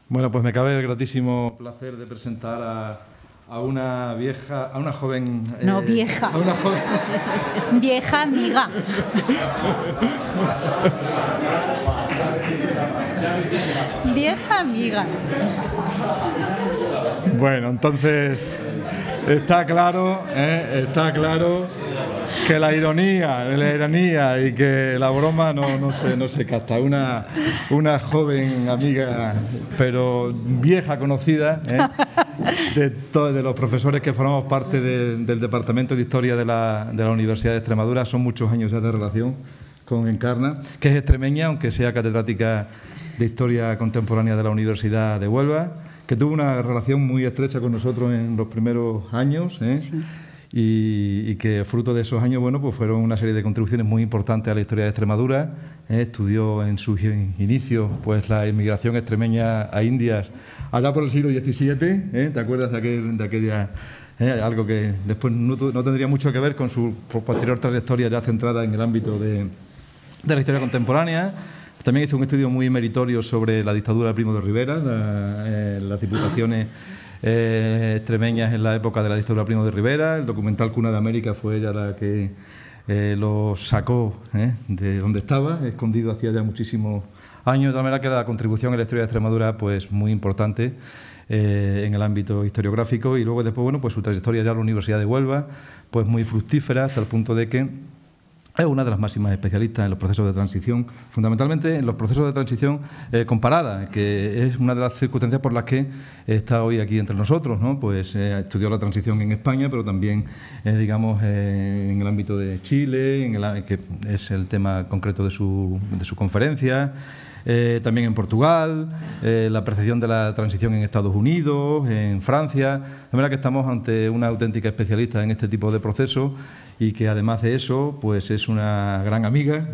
Bueno, pues me cabe el gratísimo placer de presentar a una vieja, a una joven... No, vieja. A una joven... Vieja amiga. Vieja amiga. Bueno, entonces está claro que la ironía y que la broma no se capta. Una joven amiga, pero vieja conocida, de los profesores que formamos parte del Departamento de Historia de la Universidad de Extremadura. Son muchos años ya de relación con Encarna, que es extremeña, aunque sea catedrática de Historia Contemporánea de la Universidad de Huelva, que tuvo una relación muy estrecha con nosotros en los primeros años, Sí. y que fruto de esos años, bueno, pues fueron una serie de contribuciones muy importantes a la historia de Extremadura. Estudió en sus inicios pues la inmigración extremeña a Indias allá por el siglo XVII, ¿te acuerdas de aquella... algo que después no tendría mucho que ver con su posterior trayectoria ya centrada en el ámbito de la historia contemporánea. También hizo un estudio muy meritorio sobre la dictadura de Primo de Rivera, las diputaciones extremeñas en la época de la dictadura de Primo de Rivera. El documental Cuna de América fue ella la que lo sacó de donde estaba, escondido hacía ya muchísimos años. De manera que la contribución a la historia de Extremadura pues muy importante en el ámbito historiográfico. Y luego después, bueno, pues su trayectoria ya en la Universidad de Huelva, pues muy fructífera, hasta el punto de que es una de las máximas especialistas en los procesos de transición, fundamentalmente en los procesos de transición comparada, que es una de las circunstancias por las que está hoy aquí entre nosotros, ¿no? Pues estudió la transición en España, pero también, digamos, en el ámbito de Chile, que es el tema concreto de su conferencia. También en Portugal, la percepción de la transición en Estados Unidos, en Francia. De manera que estamos ante una auténtica especialista en este tipo de procesos y que además de eso pues es una gran amiga,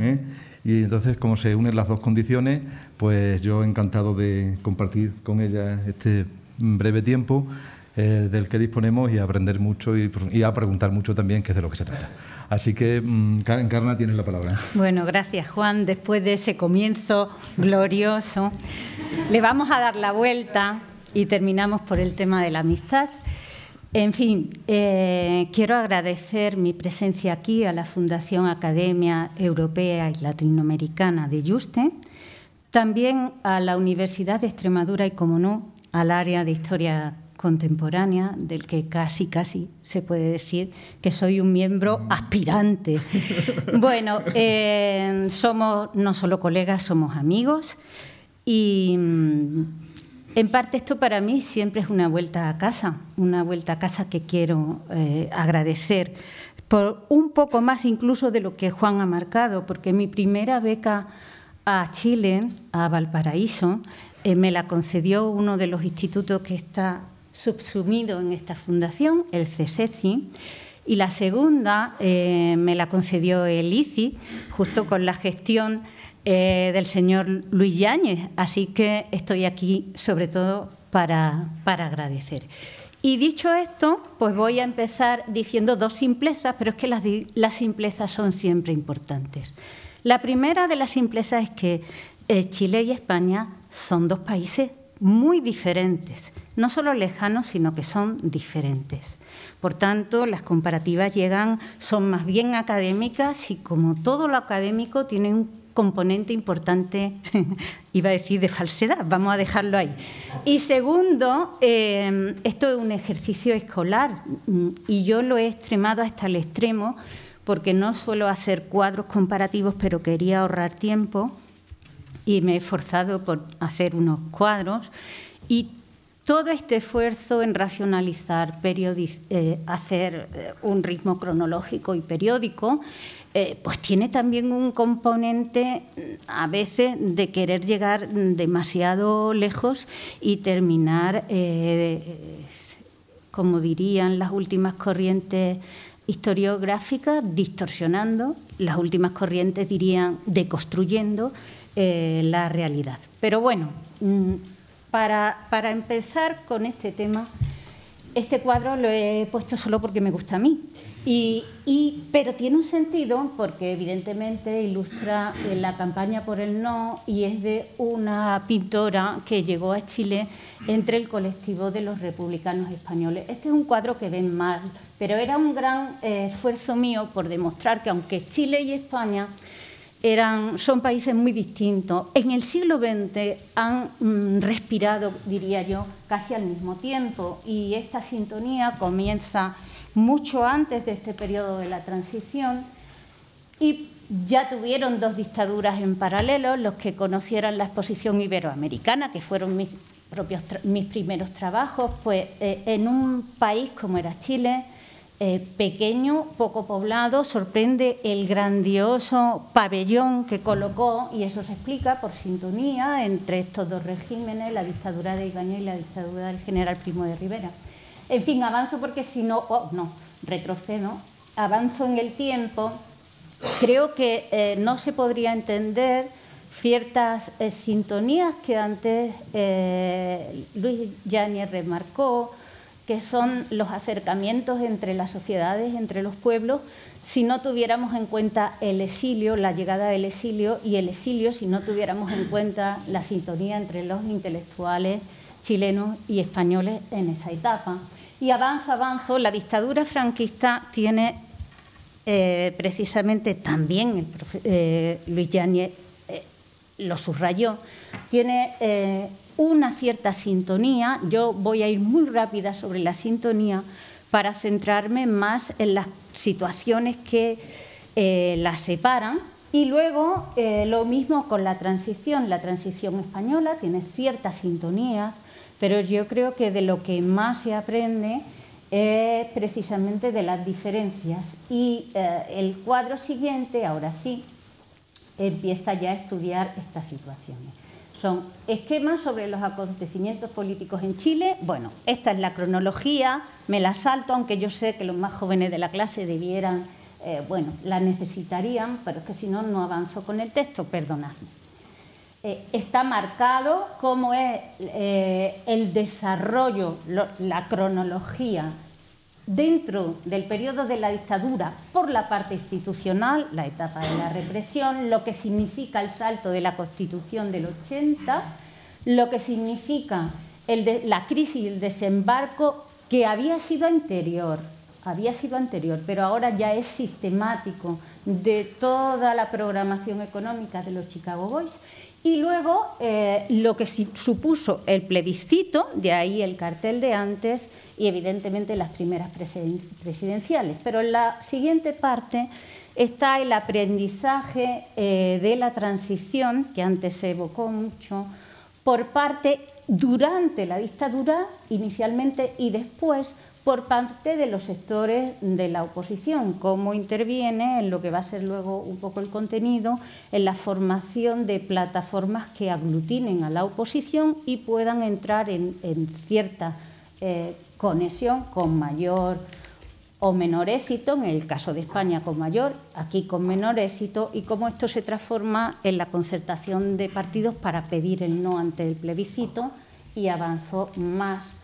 y entonces como se unen las dos condiciones, pues yo encantado de compartir con ella este breve tiempo del que disponemos y aprender mucho y a preguntar mucho también, que es de lo que se trata. Así que, Encarna, tienes la palabra. Bueno, gracias, Juan. Después de ese comienzo glorioso, le vamos a dar la vuelta y terminamos por el tema de la amistad. En fin, quiero agradecer mi presencia aquí a la Fundación Academia Europea y Latinoamericana de Yuste, también a la Universidad de Extremadura y, como no, al área de Historia Contemporánea, del que casi se puede decir que soy un miembro aspirante. Bueno, somos no solo colegas, somos amigos y en parte esto para mí siempre es una vuelta a casa que quiero agradecer por un poco más incluso de lo que Juan ha marcado, porque mi primera beca a Chile, a Valparaíso, me la concedió uno de los institutos que está subsumido en esta fundación, el CSECI, y la segunda me la concedió el ICI, justo con la gestión del señor Luis Yáñez, así que estoy aquí sobre todo para agradecer. Y dicho esto, pues voy a empezar diciendo dos simplezas, pero es que las simplezas son siempre importantes. La primera de las simplezas es que Chile y España son dos países muy diferentes, no solo lejanos, sino que son diferentes. Por tanto, las comparativas son más bien académicas y, como todo lo académico, tiene un componente importante, iba a decir de falsedad, vamos a dejarlo ahí. Y segundo, esto es un ejercicio escolar y yo lo he extremado hasta el extremo porque no suelo hacer cuadros comparativos, pero quería ahorrar tiempo y me he esforzado por hacer unos cuadros. Y todo este esfuerzo en racionalizar, hacer un ritmo cronológico y periódico, pues tiene también un componente a veces de querer llegar demasiado lejos y terminar, como dirían las últimas corrientes historiográficas, distorsionando, las últimas corrientes dirían deconstruyendo la realidad. Pero bueno, para empezar con este tema, este cuadro lo he puesto solo porque me gusta a mí. Pero tiene un sentido porque evidentemente ilustra la campaña por el no y es de una pintora que llegó a Chile entre el colectivo de los republicanos españoles. Este es un cuadro que ven mal, pero era un gran esfuerzo mío por demostrar que aunque Chile y España son países muy distintos, en el siglo XX han respirado, diría yo, casi al mismo tiempo, y esta sintonía comienza mucho antes de este periodo de la transición y ya tuvieron dos dictaduras en paralelo. Los que conocieran la exposición iberoamericana, que fueron mis primeros trabajos, pues en un país como era Chile, pequeño, poco poblado, sorprende el grandioso pabellón que colocó, y eso se explica por sintonía entre estos dos regímenes, la dictadura de Ibáñez y la dictadura del general Primo de Rivera. En fin, avanzo porque si no, retrocedo, avanzo en el tiempo. Creo que no se podría entender ciertas sintonías que antes Luis Yáñez remarcó, que son los acercamientos entre las sociedades, entre los pueblos, si no tuviéramos en cuenta el exilio, la llegada del exilio, y el exilio si no tuviéramos en cuenta la sintonía entre los intelectuales chilenos y españoles en esa etapa. Y avanzo, la dictadura franquista tiene precisamente también, Luis Yáñez lo subrayó, tiene una cierta sintonía. Yo voy a ir muy rápida sobre la sintonía para centrarme más en las situaciones que las separan. Y luego lo mismo con la transición española tiene ciertas sintonías, pero yo creo que de lo que más se aprende es precisamente de las diferencias. Y el cuadro siguiente, ahora sí, empieza ya a estudiar estas situaciones. Son esquemas sobre los acontecimientos políticos en Chile. Bueno, esta es la cronología, me la salto, aunque yo sé que los más jóvenes de la clase debieran, la necesitarían, pero es que si no, no avanzo con el texto, perdonadme. Está marcado cómo es el desarrollo, la cronología dentro del periodo de la dictadura por la parte institucional, la etapa de la represión, lo que significa el salto de la Constitución del 80, lo que significa la crisis y el desembarco, que había sido anterior, pero ahora ya es sistemático de toda la programación económica de los Chicago Boys. Y luego lo que supuso el plebiscito, de ahí el cartel de antes, y evidentemente las primeras presidenciales. Pero en la siguiente parte está el aprendizaje de la transición, que antes se evocó mucho, por parte durante la dictadura inicialmente y después por parte de los sectores de la oposición, cómo interviene en lo que va a ser luego un poco el contenido, en la formación de plataformas que aglutinen a la oposición y puedan entrar en cierta conexión con mayor o menor éxito, en el caso de España con mayor, aquí con menor éxito, y cómo esto se transforma en la concertación de partidos para pedir el no ante el plebiscito, y avanzó más.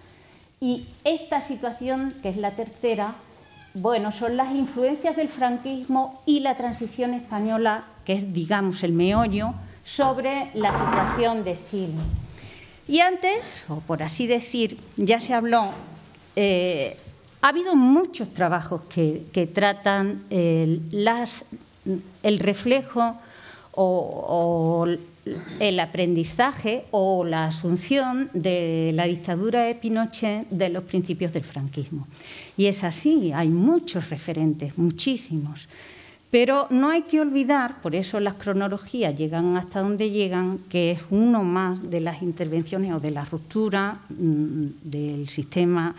Y esta situación, que es la tercera, son las influencias del franquismo y la transición española, que es, digamos, el meollo, sobre la situación de Chile. Y antes, o por así decir, ya se habló, ha habido muchos trabajos que tratan el reflejo o el aprendizaje o la asunción de la dictadura de Pinochet de los principios del franquismo. Y es así, hay muchos referentes, muchísimos. Pero no hay que olvidar, por eso las cronologías llegan hasta donde llegan, que es uno más de las intervenciones o de la ruptura del sistema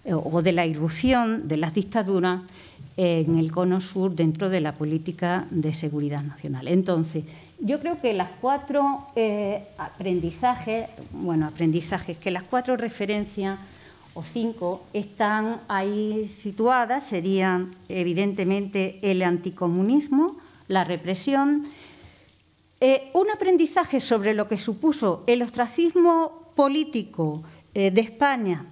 o de la irrupción de las dictaduras en el cono sur dentro de la política de seguridad nacional. Entonces, yo creo que las cuatro aprendizajes, que las cuatro referencias o cinco están ahí situadas, serían evidentemente el anticomunismo, la represión, un aprendizaje sobre lo que supuso el ostracismo político de España,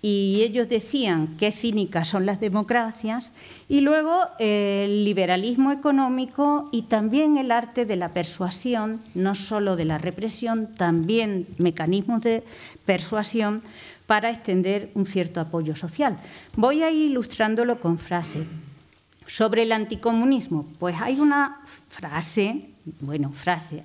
y ellos decían qué cínicas son las democracias, y luego el liberalismo económico y también el arte de la persuasión, no solo de la represión, también mecanismos de persuasión para extender un cierto apoyo social. Voy a ir ilustrándolo con frases. Sobre el anticomunismo, pues hay una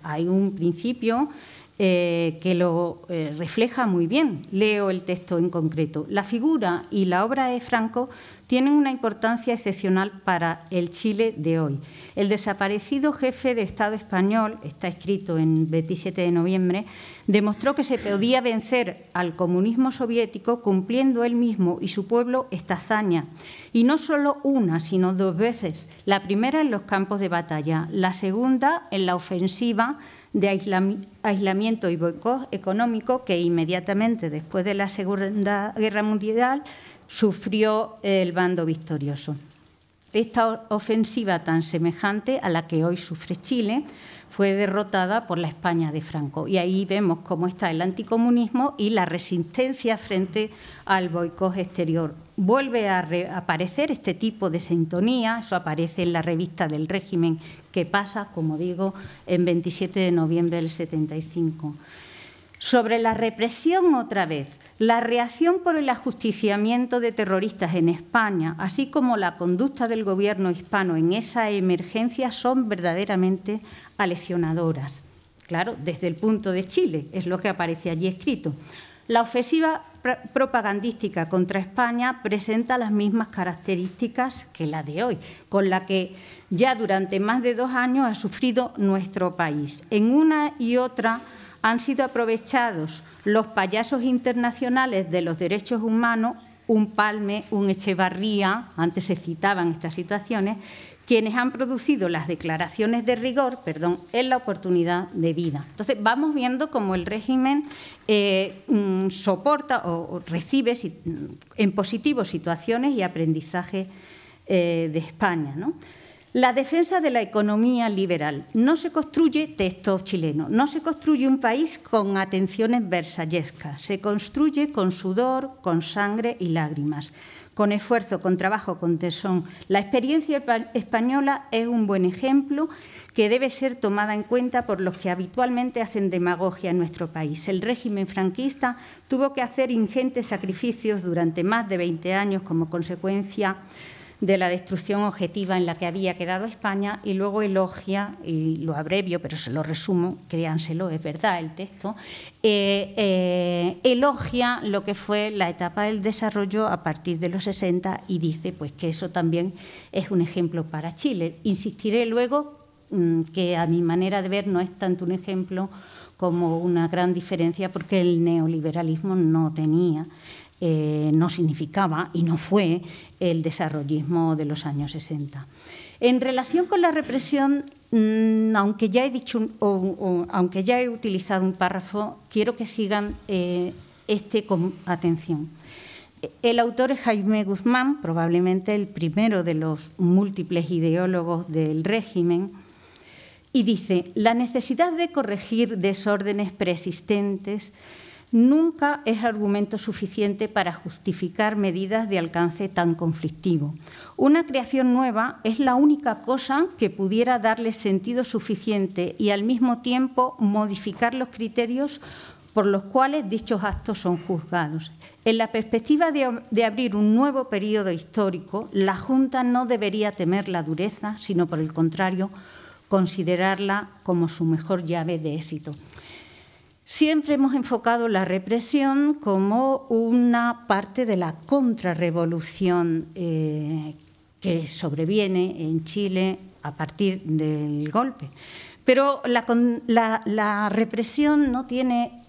hay un principio que lo refleja muy bien. Leo el texto en concreto. La figura y la obra de Franco tienen una importancia excepcional para el Chile de hoy. El desaparecido jefe de Estado español, está escrito en 27 de noviembre, demostró que se podía vencer al comunismo soviético cumpliendo él mismo y su pueblo esta hazaña. Y no solo una, sino 2 veces. La primera en los campos de batalla, la segunda en la ofensiva de aislamiento y boicot económico que inmediatamente después de la Segunda Guerra Mundial sufrió el bando victorioso. Esta ofensiva tan semejante a la que hoy sufre Chile fue derrotada por la España de Franco. Y ahí vemos cómo está el anticomunismo y la resistencia frente al boicot exterior. Vuelve a aparecer este tipo de sintonía, eso aparece en la revista del régimen que pasa, como digo, en 27 de noviembre del 75. Sobre la represión, otra vez, la reacción por el ajusticiamiento de terroristas en España, así como la conducta del gobierno hispano en esa emergencia, son verdaderamente aleccionadoras. Claro, desde el punto de Chile, es lo que aparece allí escrito. La ofensiva propagandística contra España presenta las mismas características que la de hoy, con la que ya durante más de 2 años ha sufrido nuestro país. En una y otra han sido aprovechados los payasos internacionales de los derechos humanos, un Palme, un Echevarría, antes se citaban estas situaciones, quienes han producido las declaraciones de rigor, en la oportunidad de vida. Entonces, vamos viendo cómo el régimen soporta o recibe en positivo situaciones y aprendizaje de España, ¿no? La defensa de la economía liberal. No se construye, texto chileno, no se construye un país con atenciones versallescas, se construye con sudor, con sangre y lágrimas, con esfuerzo, con trabajo, con tesón. La experiencia española es un buen ejemplo que debe ser tomada en cuenta por los que habitualmente hacen demagogia en nuestro país. El régimen franquista tuvo que hacer ingentes sacrificios durante más de 20 años como consecuencia de la destrucción objetiva en la que había quedado España, y luego elogia, y lo abrevio, pero se lo resumo, créanselo, es verdad el texto, elogia lo que fue la etapa del desarrollo a partir de los 60 y dice pues, que eso también es un ejemplo para Chile. Insistiré luego que a mi manera de ver no es tanto un ejemplo como una gran diferencia, porque el neoliberalismo no tenía, no significaba y no fue el desarrollismo de los años 60. En relación con la represión, aunque ya he dicho aunque ya he utilizado un párrafo, quiero que sigan con atención. El autor es Jaime Guzmán, probablemente el primero de los múltiples ideólogos del régimen, y dice: la necesidad de corregir desórdenes preexistentes nunca es argumento suficiente para justificar medidas de alcance tan conflictivo. Una creación nueva es la única cosa que pudiera darle sentido suficiente y al mismo tiempo modificar los criterios por los cuales dichos actos son juzgados. En la perspectiva de abrir un nuevo periodo histórico, la Junta no debería temer la dureza, sino por el contrario, considerarla como su mejor llave de éxito. Siempre hemos enfocado la represión como una parte de la contrarrevolución que sobreviene en Chile a partir del golpe. Pero la represión no tiene,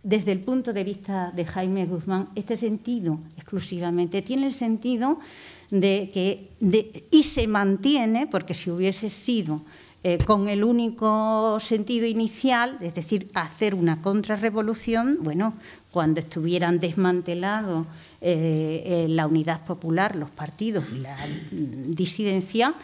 desde el punto de vista de Jaime Guzmán, este sentido exclusivamente. Tiene el sentido y se mantiene, porque si hubiese sido con el único sentido inicial, es decir, hacer una contrarrevolución, bueno, cuando estuvieran desmantelados la Unidad Popular, los partidos y la disidencia,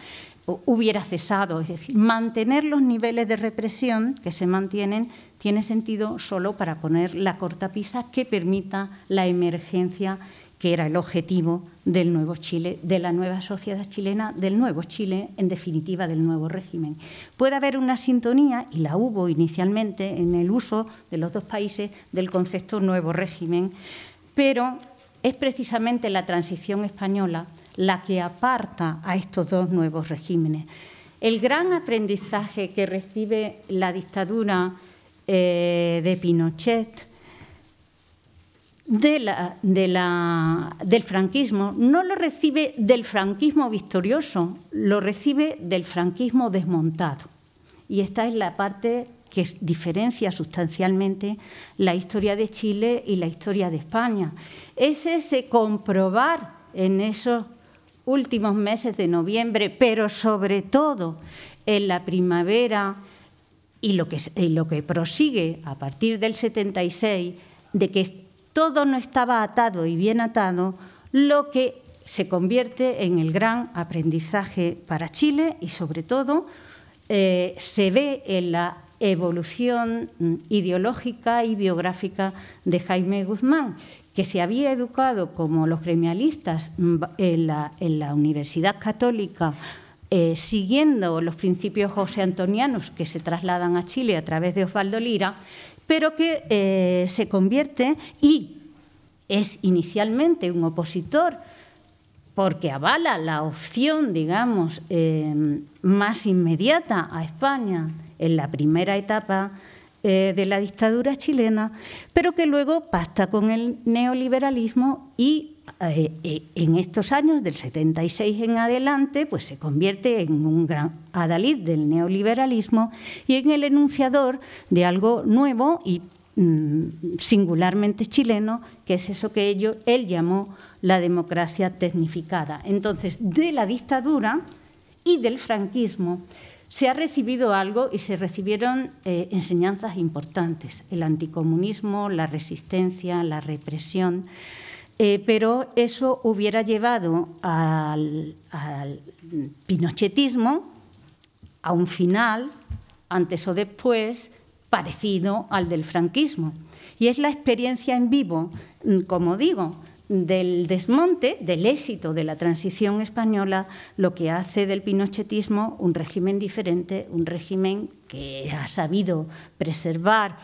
hubiera cesado. Es decir, mantener los niveles de represión que se mantienen tiene sentido solo para poner la cortapisa que permita la emergencia, que era el objetivo del nuevo Chile, de la nueva sociedad chilena, del nuevo Chile, en definitiva, del nuevo régimen. Puede haber una sintonía, y la hubo inicialmente en el uso de los dos países del concepto nuevo régimen, pero es precisamente la transición española la que aparta a estos dos nuevos regímenes. El gran aprendizaje que recibe la dictadura de Pinochet del franquismo no lo recibe del franquismo victorioso, lo recibe del franquismo desmontado. Y esta es la parte que diferencia sustancialmente la historia de Chile y la historia de España. Es ese comprobar en esos últimos meses de noviembre, pero sobre todo en la primavera y lo que prosigue a partir del 76, de que todo no estaba atado y bien atado, lo que se convierte en el gran aprendizaje para Chile y, sobre todo, se ve en la evolución ideológica y biográfica de Jaime Guzmán, que se había educado como los gremialistas en la Universidad Católica, siguiendo los principios joseantonianos que se trasladan a Chile a través de Osvaldo Lira, pero que se convierte y es inicialmente un opositor porque avala la opción, digamos, más inmediata a España en la primera etapa de la dictadura chilena, pero que luego pacta con el neoliberalismo y en estos años, del 76 en adelante, pues se convierte en un gran adalid del neoliberalismo y en el enunciador de algo nuevo y singularmente chileno, que es eso que él llamó la democracia tecnificada. Entonces, de la dictadura y del franquismo se ha recibido algo y se recibieron enseñanzas importantes: el anticomunismo, la resistencia, la represión. Pero eso hubiera llevado al pinochetismo a un final, antes o después, parecido al del franquismo. Y es la experiencia en vivo, como digo, del desmonte, del éxito de la transición española, lo que hace del pinochetismo un régimen diferente, un régimen que ha sabido preservar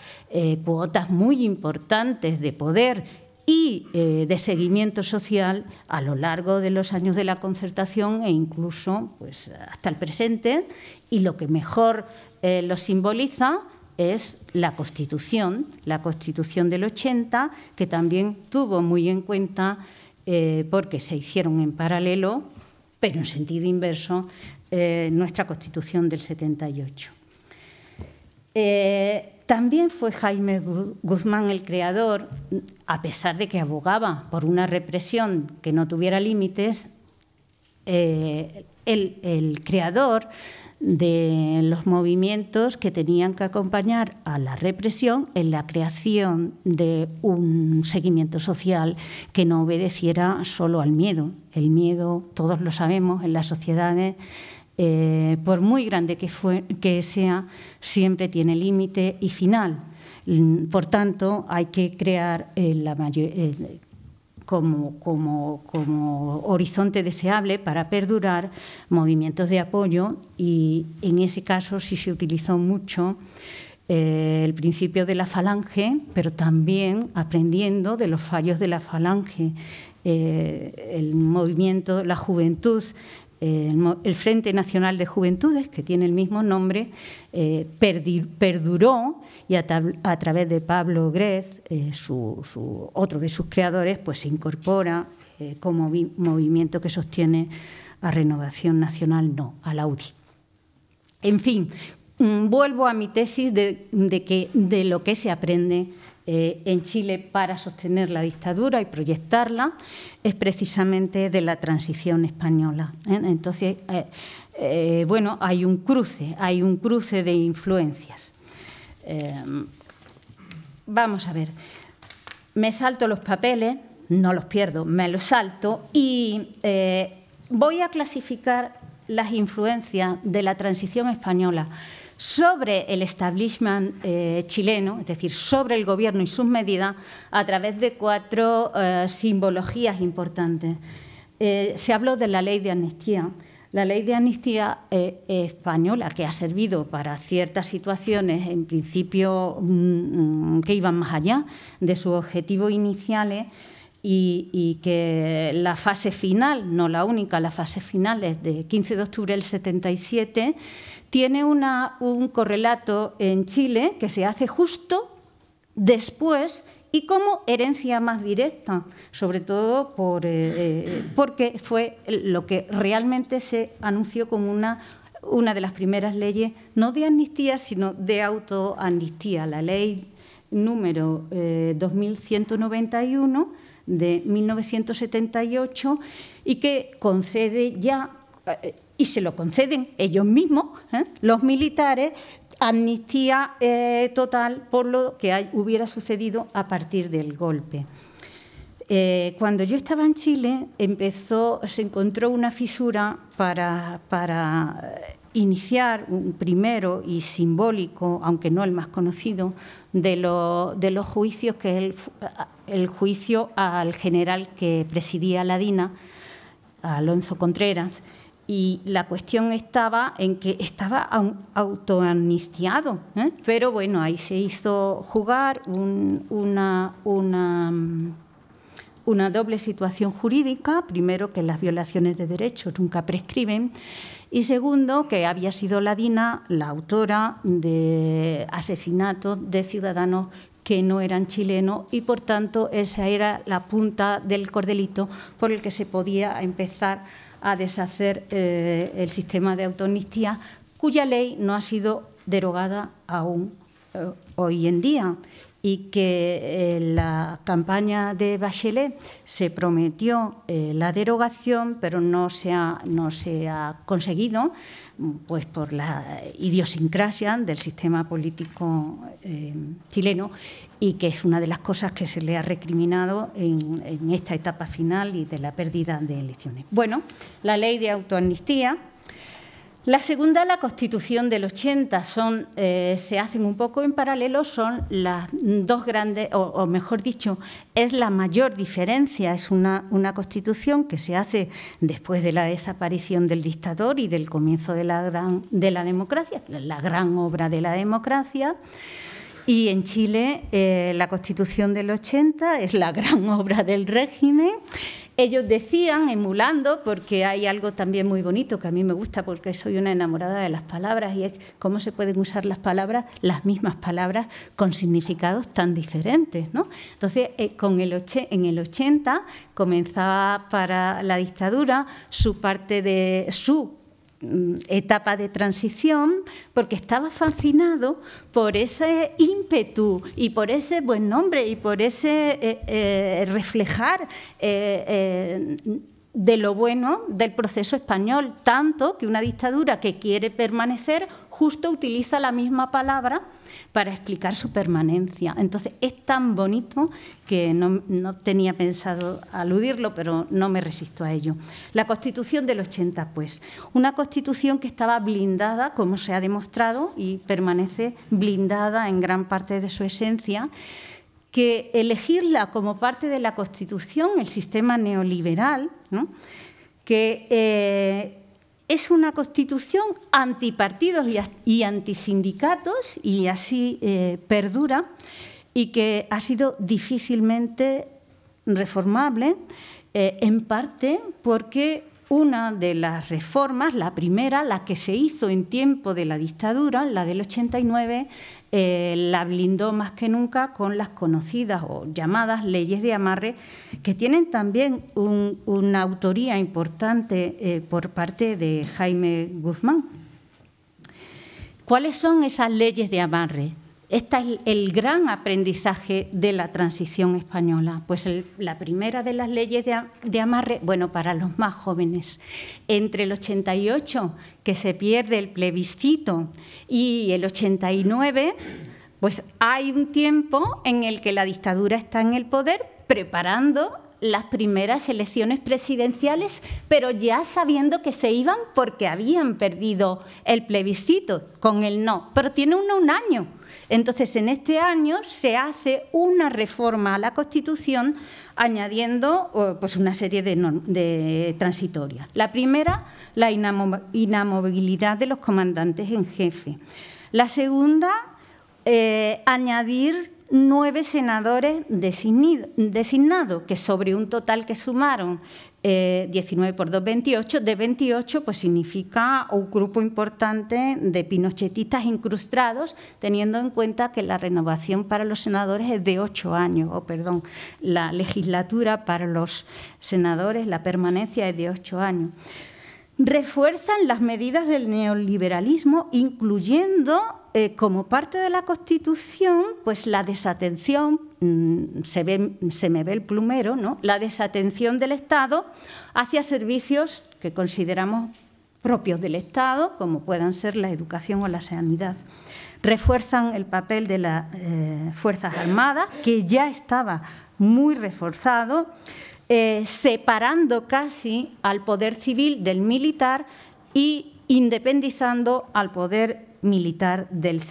cuotas muy importantes de poder y de seguimiento social a lo largo de los años de la concertación e incluso pues, hasta el presente, y lo que mejor lo simboliza es la Constitución del 80, que también tuvo muy en cuenta, porque se hicieron en paralelo, pero en sentido inverso, nuestra Constitución del 78. También fue Jaime Guzmán el creador, a pesar de que abogaba por una represión que no tuviera límites, el creador de los movimientos que tenían que acompañar a la represión en la creación de un seguimiento social que no obedeciera solo al miedo. El miedo, todos lo sabemos, en las sociedades, por muy grande que sea, siempre tiene límite y final. Por tanto, hay que crear como horizonte deseable para perdurar movimientos de apoyo, y en ese caso sí se utilizó mucho el principio de la falange, pero también aprendiendo de los fallos de la falange, el movimiento, la juventud, el Frente Nacional de Juventudes, que tiene el mismo nombre, perduró, y a través de Pablo Grez, otro de sus creadores, pues se incorpora como movimiento que sostiene a Renovación Nacional, no, a la UDI. En fin, vuelvo a mi tesis de lo que se aprende en Chile para sostener la dictadura y proyectarla es precisamente de la transición española. Entonces, bueno, hay un cruce de influencias. Vamos a ver, me salto los papeles, no los pierdo, me los salto y voy a clasificar las influencias de la transición española sobre el establishment chileno, es decir, sobre el gobierno y sus medidas, a través de 4 simbologías importantes. Se habló de la ley de amnistía. La ley de amnistía española, que ha servido para ciertas situaciones, en principio, que iban más allá de sus objetivos iniciales, y que la fase final, no la única, la fase final es de 15 de octubre del 77, tiene un correlato en Chile que se hace justo después y como herencia más directa, sobre todo porque fue lo que realmente se anunció como una de las primeras leyes, no de amnistía, sino de autoamnistía, la ley número 2191 de 1978, y que concede ya, y se lo conceden ellos mismos, los militares, amnistía total por lo que hubiera sucedido a partir del golpe. Cuando yo estaba en Chile, se encontró una fisura para iniciar un primero y simbólico, aunque no el más conocido, de los juicios, que es el juicio al general que presidía la DINA, Alonso Contreras. Y la cuestión estaba en que estaba autoamnistiado, pero bueno, ahí se hizo jugar una doble situación jurídica. Primero, que las violaciones de derechos nunca prescriben, y segundo, que había sido la DINA la autora de asesinatos de ciudadanos que no eran chilenos, y por tanto esa era la punta del cordelito por el que se podía empezar a deshacer el sistema de autoamnistía, cuya ley no ha sido derogada aún hoy en día, y que en la campaña de Bachelet se prometió la derogación, pero no se ha conseguido, pues por la idiosincrasia del sistema político chileno, y que es una de las cosas que se le ha recriminado en esta etapa final y de la pérdida de elecciones. Bueno, la ley de autoamnistía. La segunda, la Constitución del 80, se hacen un poco en paralelo, son las dos grandes, o mejor dicho, es la mayor diferencia. Es una Constitución que se hace después de la desaparición del dictador y del comienzo de la democracia, la gran obra de la democracia. Y en Chile la Constitución del 80 es la gran obra del régimen. Ellos decían, emulando, porque hay algo también muy bonito que a mí me gusta porque soy una enamorada de las palabras, y es cómo se pueden usar las palabras, las mismas palabras, con significados tan diferentes, ¿no? Entonces, en el 80 comenzaba para la dictadura su etapa de transición, porque estaba fascinado por ese ímpetu y por ese buen nombre y por ese reflejar de lo bueno del proceso español, tanto que una dictadura que quiere permanecer justo utiliza la misma palabra para explicar su permanencia. Entonces, es tan bonito que no tenía pensado aludirlo, pero no me resisto a ello. La Constitución del 80, pues, una Constitución que estaba blindada, como se ha demostrado, y permanece blindada en gran parte de su esencia, que elegirla como parte de la Constitución, el sistema neoliberal, ¿no?, que es una Constitución antipartidos y antisindicatos, y así perdura, y que ha sido difícilmente reformable, en parte porque una de las reformas, la primera, la que se hizo en tiempo de la dictadura, la del 89, la blindó más que nunca con las conocidas o llamadas leyes de amarre, que tienen también una autoría importante por parte de Jaime Guzmán. ¿Cuáles son esas leyes de amarre? Este es el gran aprendizaje de la transición española. Pues la primera de las leyes de amarre, bueno, para los más jóvenes, entre el 88, que se pierde el plebiscito, y el 89, pues hay un tiempo en el que la dictadura está en el poder preparando las primeras elecciones presidenciales, pero ya sabiendo que se iban porque habían perdido el plebiscito con el no, pero tiene un año. Entonces, en este año se hace una reforma a la Constitución añadiendo pues, una serie de transitorias. La primera, la inamovilidad de los comandantes en jefe. La segunda, añadir 9 senadores designados, que sobre un total que sumaron 19 por 2, 28, de 28 pues significa un grupo importante de pinochetistas incrustados, teniendo en cuenta que la renovación para los senadores es de 8 años, la legislatura para los senadores, la permanencia es de 8 años. Refuerzan las medidas del neoliberalismo, incluyendo como parte de la Constitución pues la desatención, se me ve el plumero, ¿no? La desatención del Estado hacia servicios que consideramos propios del Estado, como puedan ser la educación o la sanidad. Refuerzan el papel de las Fuerzas Armadas, que ya estaba muy reforzado, separando casi al poder civil del militar y independizando al poder militar del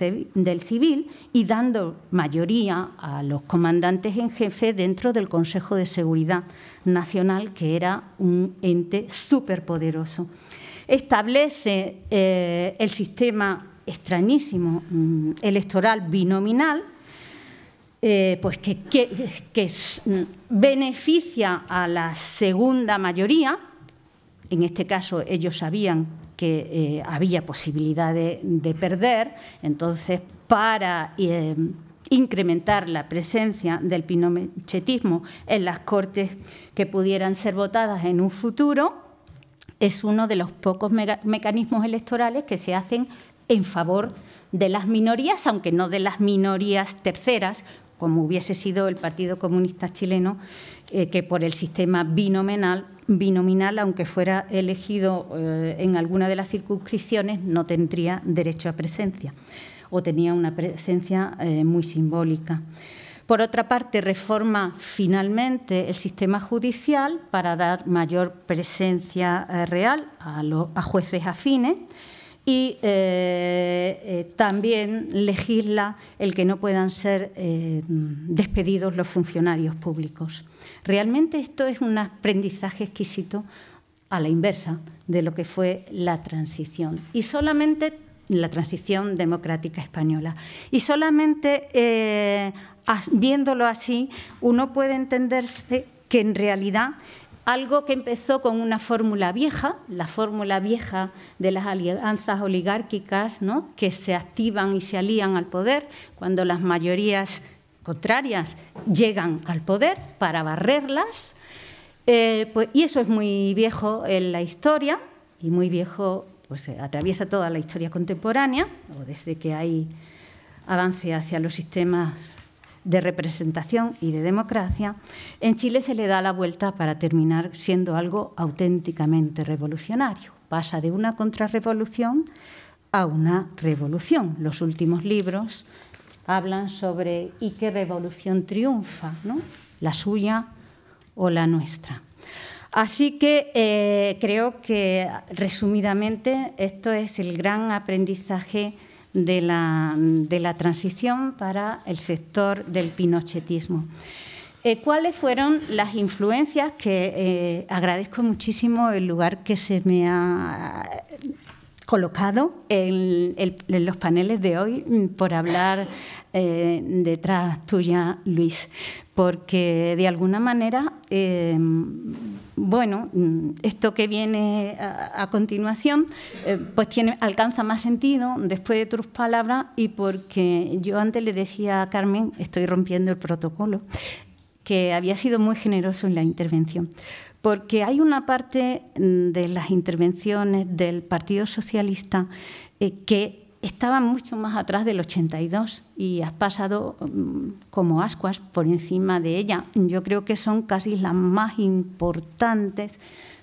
civil y dando mayoría a los comandantes en jefe dentro del Consejo de Seguridad Nacional, que era un ente superpoderoso. Establece el sistema extrañísimo electoral binominal, pues que beneficia a la segunda mayoría. En este caso ellos sabían que había posibilidad de perder, entonces para incrementar la presencia del pinochetismo en las Cortes que pudieran ser votadas en un futuro, es uno de los pocos mecanismos electorales que se hacen en favor de las minorías, aunque no de las minorías terceras, como hubiese sido el Partido Comunista Chileno, que por el sistema binominal, aunque fuera elegido en alguna de las circunscripciones, no tendría derecho a presencia o tenía una presencia muy simbólica. Por otra parte, reforma finalmente el sistema judicial para dar mayor presencia real a jueces afines y también legisla el que no puedan ser despedidos los funcionarios públicos. Realmente esto es un aprendizaje exquisito a la inversa de lo que fue la transición y solamente la transición democrática española. Y solamente viéndolo así uno puede entenderse que en realidad algo que empezó con una fórmula vieja, la fórmula vieja de las alianzas oligárquicas, ¿no?, que se activan y se alían al poder cuando las mayorías contrarias llegan al poder para barrerlas, y eso es muy viejo en la historia y muy viejo, pues atraviesa toda la historia contemporánea, o desde que hay avance hacia los sistemas de representación y de democracia. En Chile se le da la vuelta para terminar siendo algo auténticamente revolucionario. Pasa de una contrarrevolución a una revolución. Los últimos libros hablan sobre ¿y qué revolución triunfa?, ¿no?, la suya o la nuestra. Así que creo que, resumidamente, esto es el gran aprendizaje de la transición para el sector del pinochetismo. ¿Cuáles fueron las influencias? Que agradezco muchísimo el lugar que se me ha colocado en los paneles de hoy por hablar detrás tuya, Luis, porque de alguna manera, bueno, esto que viene a continuación pues alcanza más sentido después de tus palabras, y porque yo antes le decía a Carmen, estoy rompiendo el protocolo, que había sido muy generoso en la intervención, porque hay una parte de las intervenciones del Partido Socialista que estaban mucho más atrás del 82 y has pasado como ascuas por encima de ella. Yo creo que son casi las más importantes,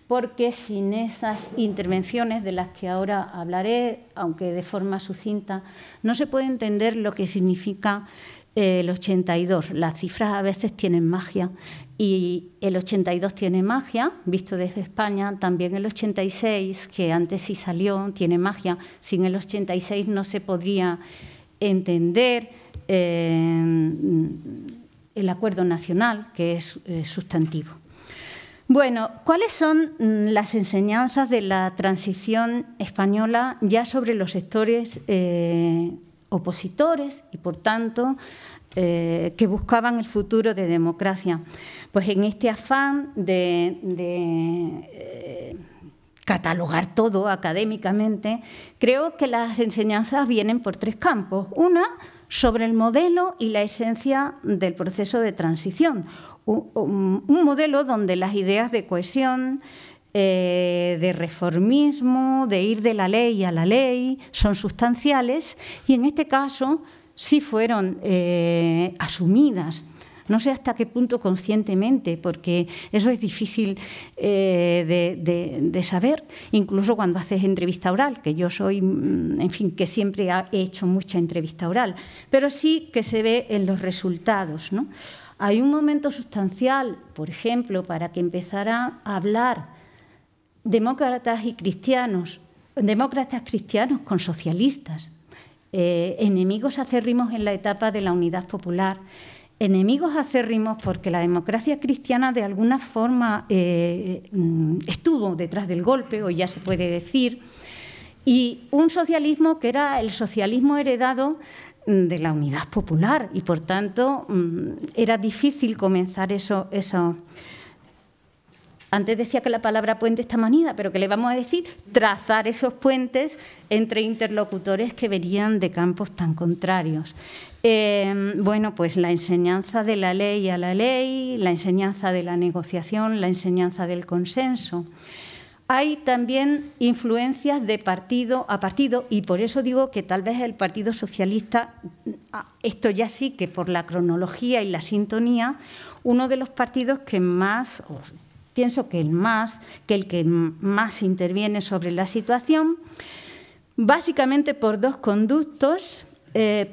porque sin esas intervenciones de las que ahora hablaré, aunque de forma sucinta, no se puede entender lo que significa el 82. Las cifras a veces tienen magia y el 82 tiene magia, visto desde España. También el 86, que antes sí salió, tiene magia. Sin el 86 no se podría entender el acuerdo nacional, que es sustantivo. Bueno, ¿cuáles son las enseñanzas de la transición española ya sobre los sectores opositores y, por tanto, que buscaban el futuro de democracia? Pues en este afán de catalogar todo académicamente, creo que las enseñanzas vienen por tres campos. Una, sobre el modelo y la esencia del proceso de transición. Un modelo donde las ideas de cohesión, de reformismo, de ir de la ley a la ley, son sustanciales y en este caso sí fueron asumidas. No sé hasta qué punto conscientemente, porque eso es difícil de saber, incluso cuando haces entrevista oral, que yo soy, en fin, que siempre he hecho mucha entrevista oral, pero sí que se ve en los resultados, ¿no? Hay un momento sustancial, por ejemplo, para que empezara a hablar demócratas cristianos con socialistas, enemigos acérrimos en la etapa de la unidad popular, enemigos acérrimos porque la democracia cristiana de alguna forma estuvo detrás del golpe, o ya se puede decir, y un socialismo que era el socialismo heredado de la unidad popular y, por tanto, era difícil comenzar eso. Antes decía que la palabra puente está manida, pero ¿qué le vamos a decir? Trazar esos puentes entre interlocutores que venían de campos tan contrarios. Bueno, pues la enseñanza de la ley a la ley, la enseñanza de la negociación, la enseñanza del consenso. Hay también influencias de partido a partido y por eso digo que tal vez el Partido Socialista, esto ya sí que por la cronología y la sintonía, uno de los partidos que más, pienso que el que más interviene sobre la situación, básicamente por dos conductos.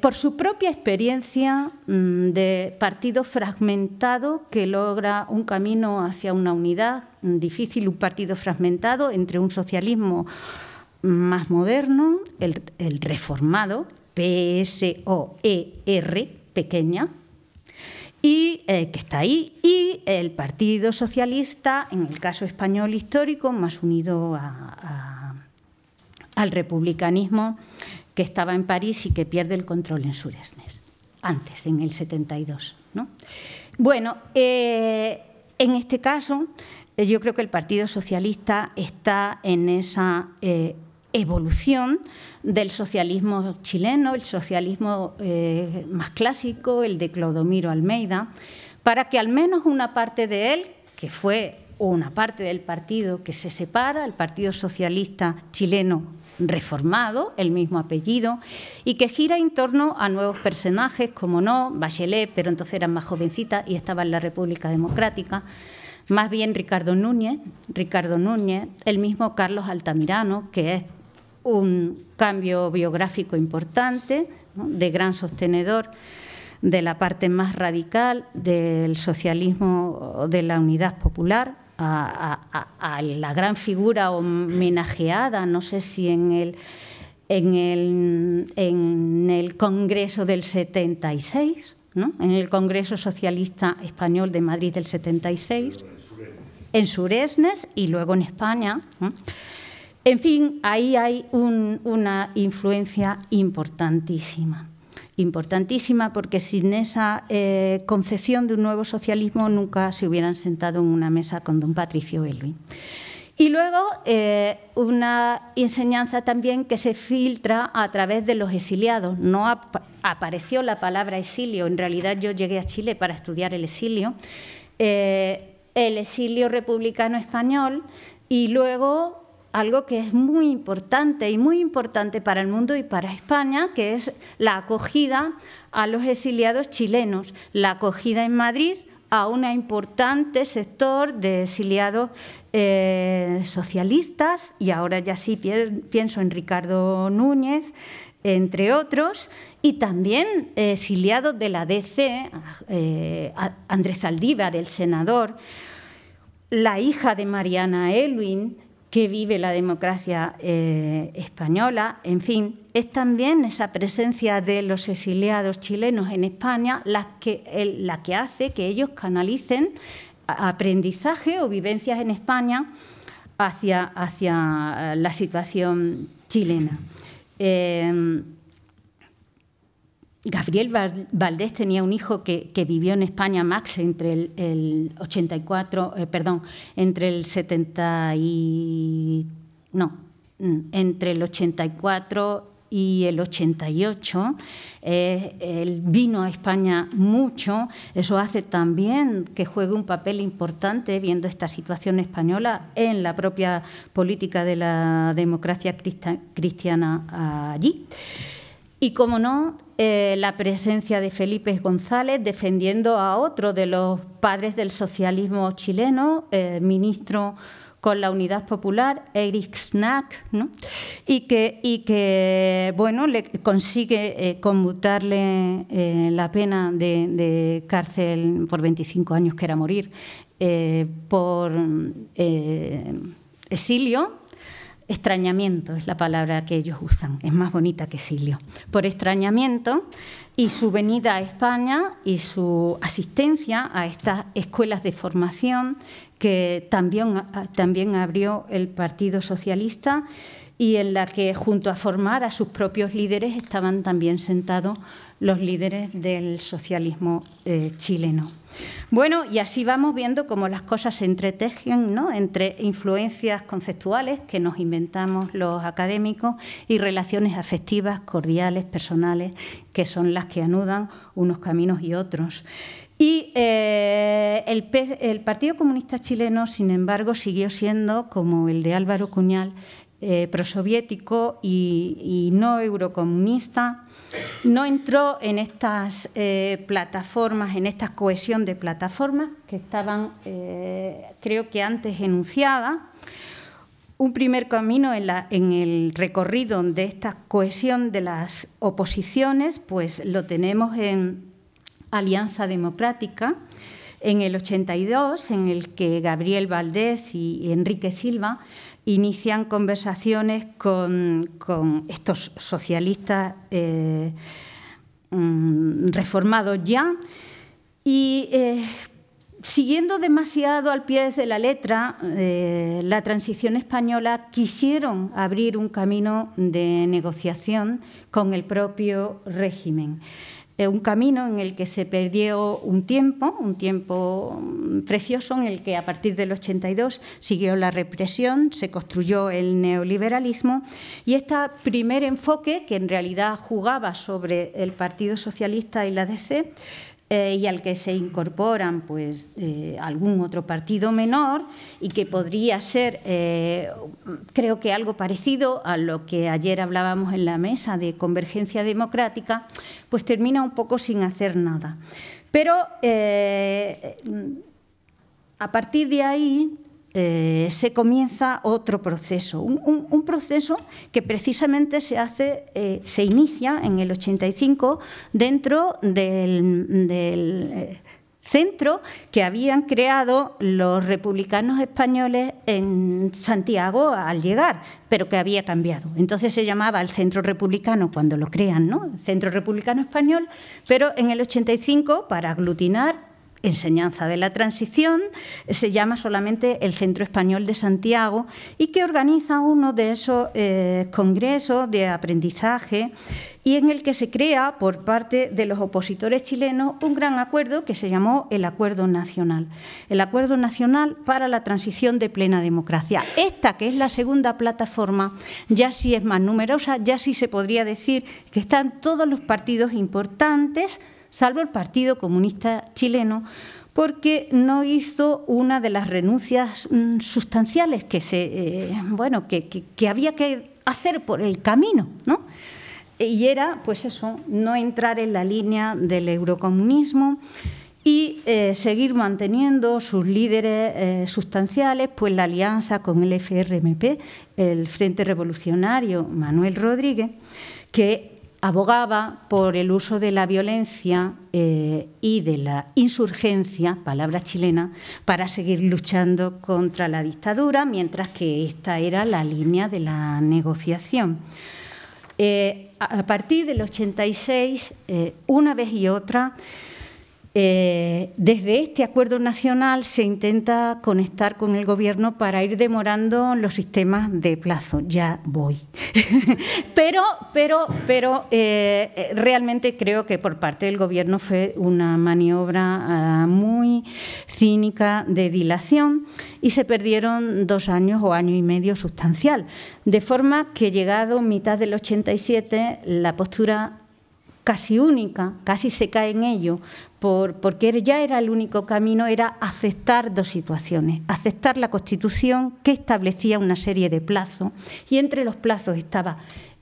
Por su propia experiencia de partido fragmentado que logra un camino hacia una unidad difícil, un partido fragmentado entre un socialismo más moderno, el reformado, PSOER, pequeña, y que está ahí, y el Partido Socialista, en el caso español histórico, más unido al republicanismo, que estaba en París y que pierde el control en Suresnes, antes, en el 72, ¿no? Bueno, en este caso, yo creo que el Partido Socialista está en esa evolución del socialismo chileno, el socialismo más clásico, el de Clodomiro Almeida, para que al menos una parte de él, que fue una parte del partido que se separa, el Partido Socialista chileno reformado, el mismo apellido, y que gira en torno a nuevos personajes, como no, Bachelet, pero entonces era más jovencita y estaba en la República Democrática, más bien Ricardo Núñez, el mismo Carlos Altamirano, que es un cambio biográfico importante, ¿no?, de gran sostenedor de la parte más radical del socialismo de la Unidad Popular, a la gran figura homenajeada, no sé si en el Congreso del 76, ¿no?, en el Congreso Socialista Español de Madrid del 76, en Suresnes y luego en España, ¿no? En fin, ahí hay una influencia importantísima. Importantísima porque sin esa concepción de un nuevo socialismo nunca se hubieran sentado en una mesa con don Patricio Aylwin. Y luego una enseñanza también que se filtra a través de los exiliados. No apareció la palabra exilio, en realidad yo llegué a Chile para estudiar el exilio republicano español y luego algo que es muy importante para el mundo y para España, que es la acogida a los exiliados chilenos, la acogida en Madrid a un importante sector de exiliados socialistas, y ahora ya sí pienso en Ricardo Núñez, entre otros, y también exiliados de la DC, Andrés Zaldívar, el senador, la hija de Mariana Aylwin, que vive la democracia española. En fin, es también esa presencia de los exiliados chilenos en España la que hace que ellos canalicen aprendizaje o vivencias en España hacia la situación chilena. Gabriel Valdés tenía un hijo que vivió en España, Max, entre el 84, entre el 84 y el 88. Él vino a España mucho, eso hace también que juegue un papel importante, viendo esta situación española, en la propia política de la democracia cristiana allí. Y, como no, la presencia de Felipe González defendiendo a otro de los padres del socialismo chileno, ministro con la Unidad Popular, Erich Snack, ¿no? y que bueno, le consigue conmutarle la pena de cárcel por 25 años, que era morir, por exilio. Extrañamiento es la palabra que ellos usan, es más bonita que exilio. Por extrañamiento, y su venida a España y su asistencia a estas escuelas de formación que también abrió el Partido Socialista, y en la que, junto a formar a sus propios líderes, estaban también sentados los líderes del socialismo chileno. Bueno, y así vamos viendo cómo las cosas se entretejen, ¿no?, entre influencias conceptuales que nos inventamos los académicos y relaciones afectivas, cordiales, personales, que son las que anudan unos caminos y otros. Y el Partido Comunista Chileno, sin embargo, siguió siendo, como el de Álvaro Cuñal, prosoviético y no eurocomunista. No entró en estas plataformas, en esta cohesión de plataformas que estaban, creo que antes enunciadas. Un primer camino en el recorrido de esta cohesión de las oposiciones, pues lo tenemos en Alianza Democrática, en el 82, en el que Gabriel Valdés y Enrique Silva inician conversaciones con estos socialistas reformados ya, y siguiendo demasiado al pie de la letra, la transición española quisieron abrir un camino de negociación con el propio régimen. Un camino en el que se perdió un tiempo precioso, en el que a partir del 82 siguió la represión, se construyó el neoliberalismo, y este primer enfoque, que en realidad jugaba sobre el Partido Socialista y la DC, y al que se incorporan pues algún otro partido menor, y que podría ser, creo que algo parecido a lo que ayer hablábamos en la mesa de Convergencia Democrática, pues termina un poco sin hacer nada. Pero a partir de ahí se comienza otro proceso, un proceso que precisamente se inicia en el 85 dentro del centro que habían creado los republicanos españoles en Santiago al llegar, pero que había cambiado. Entonces se llamaba el Centro Republicano cuando lo crean, ¿no?, el Centro Republicano Español, pero en el 85, para aglutinar enseñanza de la transición, se llama solamente el Centro Español de Santiago, y que organiza uno de esos congresos de aprendizaje, y en el que se crea por parte de los opositores chilenos un gran acuerdo que se llamó el Acuerdo Nacional. El Acuerdo Nacional para la Transición de Plena Democracia. Esta, que es la segunda plataforma, ya sí es más numerosa, ya sí se podría decir que están todos los partidos importantes, salvo el Partido Comunista Chileno, porque no hizo una de las renuncias sustanciales que había que hacer por el camino, ¿no? Y era, pues eso, no entrar en la línea del eurocomunismo y seguir manteniendo sus líderes sustanciales, pues la alianza con el FRMP, el Frente Revolucionario Manuel Rodríguez, que abogaba por el uso de la violencia y de la insurgencia, palabra chilena, para seguir luchando contra la dictadura, mientras que esta era la línea de la negociación. A partir del 86, una vez y otra, desde este acuerdo nacional se intenta conectar con el Gobierno para ir demorando los sistemas de plazo. Ya voy. pero realmente creo que por parte del Gobierno fue una maniobra muy cínica de dilación y se perdieron 2 años o año y medio sustancial. De forma que llegado mitad del 87, la postura casi única, casi se cae en ello, porque ya era el único camino, era aceptar 2 situaciones. Aceptar la Constitución, que establecía una serie de plazos, y entre los plazos estaba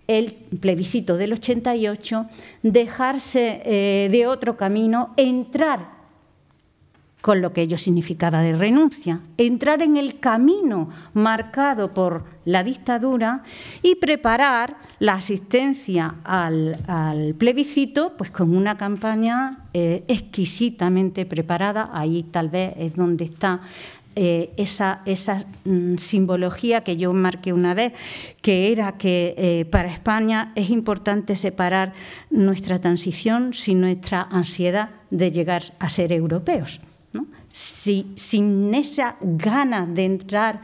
el plebiscito del 88, dejarse de otro camino, entrar con lo que ello significaba de renuncia, entrar en el camino marcado por la dictadura y preparar la asistencia al plebiscito pues con una campaña exquisitamente preparada. Ahí tal vez es donde está esa simbología que yo marqué una vez, que era que para España es importante separar nuestra transición sin nuestra ansiedad de llegar a ser europeos, ¿no? Sin esa gana de entrar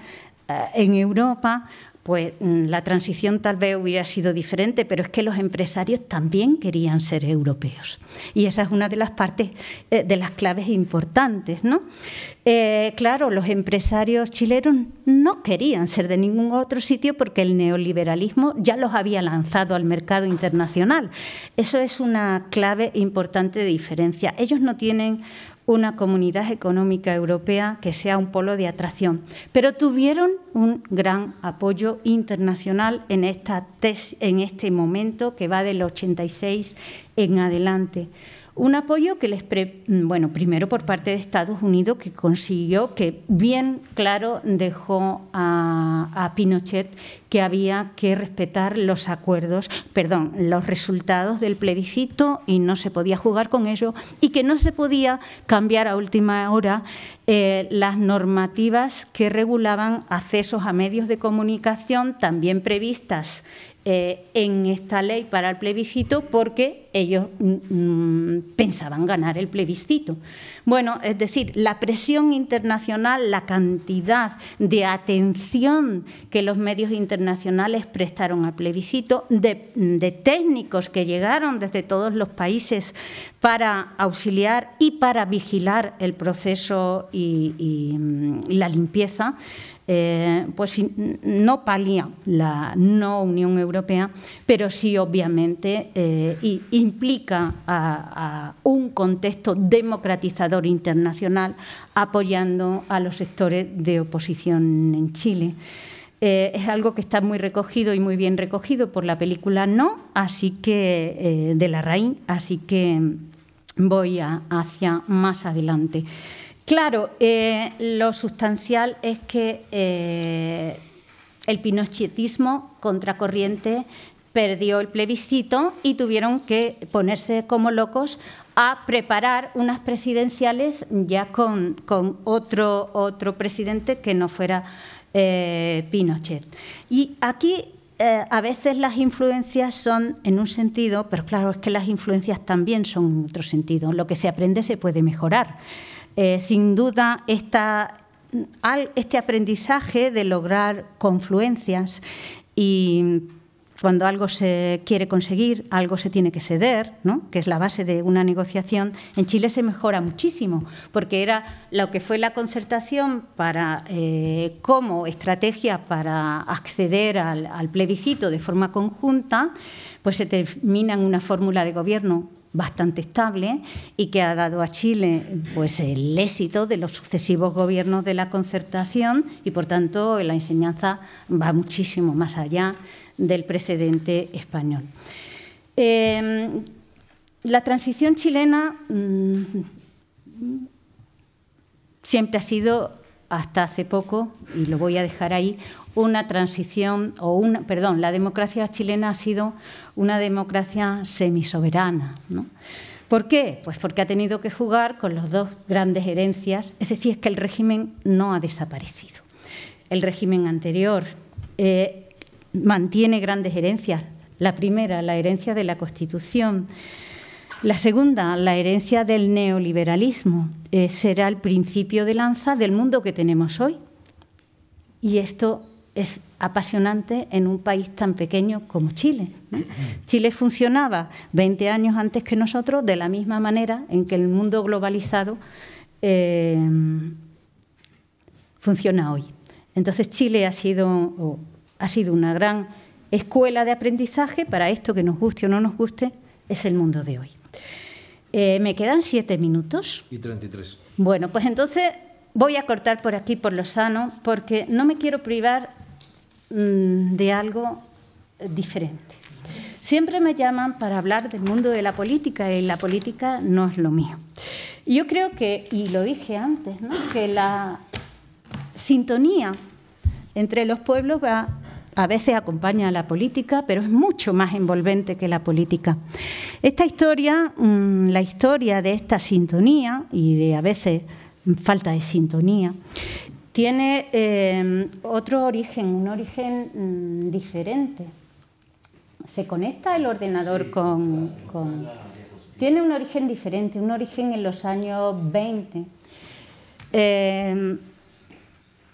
en Europa, pues la transición tal vez hubiera sido diferente, pero es que los empresarios también querían ser europeos. Y esa es una de las partes, de las claves importantes, ¿no? Claro, los empresarios chilenos no querían ser de ningún otro sitio porque el neoliberalismo ya los había lanzado al mercado internacional. Eso es una clave importante de diferencia. Ellos no tienen una comunidad económica europea que sea un polo de atracción, pero tuvieron un gran apoyo internacional en este momento que va del 86 en adelante. Un apoyo que primero por parte de Estados Unidos, que consiguió, que bien claro dejó a Pinochet que había que respetar los resultados del plebiscito y no se podía jugar con ello y que no se podía cambiar a última hora las normativas que regulaban accesos a medios de comunicación también previstas en esta ley para el plebiscito, porque ellos pensaban ganar el plebiscito. Bueno, es decir, la presión internacional, la cantidad de atención que los medios internacionales prestaron al plebiscito, de técnicos que llegaron desde todos los países para auxiliar y para vigilar el proceso y la limpieza, pues no palía la no Unión Europea, pero sí obviamente implica a un contexto democratizador internacional apoyando a los sectores de oposición en Chile. Es algo que está muy recogido y muy bien recogido por la película No, así que de Larraín, así que voy hacia más adelante. Claro, lo sustancial es que el pinochetismo contracorriente perdió el plebiscito y tuvieron que ponerse como locos a preparar unas presidenciales ya con otro presidente que no fuera Pinochet. Y aquí a veces las influencias son en un sentido, pero claro, es que las influencias también son en otro sentido. Lo que se aprende se puede mejorar. Sin duda, este aprendizaje de lograr confluencias y cuando algo se quiere conseguir, algo se tiene que ceder, ¿no?, que es la base de una negociación, en Chile se mejora muchísimo, porque era lo que fue la concertación como estrategia para acceder al plebiscito de forma conjunta, pues se termina en una fórmula de gobierno bastante estable y que ha dado a Chile pues el éxito de los sucesivos gobiernos de la concertación y, por tanto, la enseñanza va muchísimo más allá del precedente español. La transición chilena siempre ha sido, hasta hace poco, y lo voy a dejar ahí, una transición, la democracia chilena ha sido una democracia semisoberana, ¿no? ¿Por qué? Pues porque ha tenido que jugar con las dos grandes herencias, es decir, que el régimen no ha desaparecido. El régimen anterior mantiene grandes herencias. La primera, la herencia de la Constitución. La segunda, la herencia del neoliberalismo. Será el principio de lanza del mundo que tenemos hoy. Y esto es apasionante en un país tan pequeño como Chile, ¿no? Chile funcionaba 20 años antes que nosotros de la misma manera en que el mundo globalizado funciona hoy. Entonces Chile ha sido una gran escuela de aprendizaje para esto, que nos guste o no nos guste, es el mundo de hoy. Me quedan 7 minutos. Y 33. Bueno, pues entonces voy a cortar por aquí, por lo sano, porque no me quiero privar de algo diferente. Siempre me llaman para hablar del mundo de la política y la política no es lo mío. Yo creo que, y lo dije antes, ¿no?, que la sintonía entre los pueblos a veces acompaña a la política, pero es mucho más envolvente que la política. Esta historia, la historia de esta sintonía y de a veces falta de sintonía, tiene otro origen, un origen diferente. Se conecta el ordenador tiene un origen diferente, un origen en los años 20,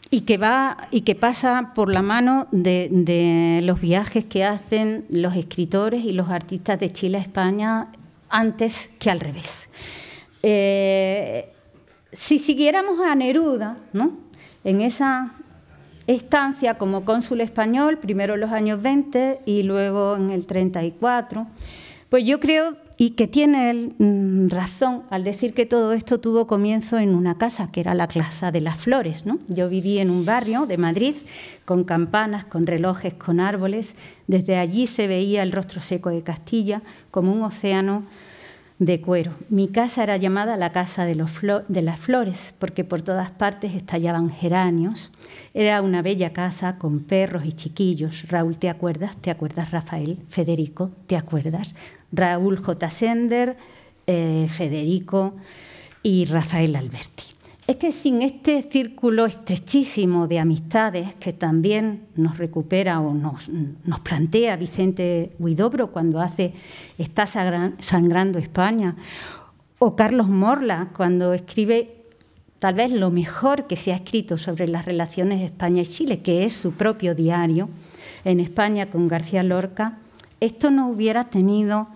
y que pasa por la mano de los viajes que hacen los escritores y los artistas de Chile a España antes que al revés. Si siguiéramos a Neruda, ¿no?, en esa estancia como cónsul español, primero en los años 20 y luego en el 34, pues yo creo, y que tiene él razón al decir que todo esto tuvo comienzo en una casa, que era la Casa de las Flores, ¿no? Yo viví en un barrio de Madrid con campanas, con relojes, con árboles. Desde allí se veía el rostro seco de Castilla como un océano de cuero. Mi casa era llamada la Casa de las Flores porque por todas partes estallaban geranios. Era una bella casa con perros y chiquillos. Raúl, ¿te acuerdas? ¿Te acuerdas, Rafael? Federico, ¿te acuerdas? Raúl J. Sender, Federico y Rafael Alberti. Es que sin este círculo estrechísimo de amistades que también nos recupera o nos plantea Vicente Huidobro cuando hace Está sangrando España, o Carlos Morla cuando escribe tal vez lo mejor que se ha escrito sobre las relaciones España y Chile, que es su propio diario, en España con García Lorca, esto no hubiera tenido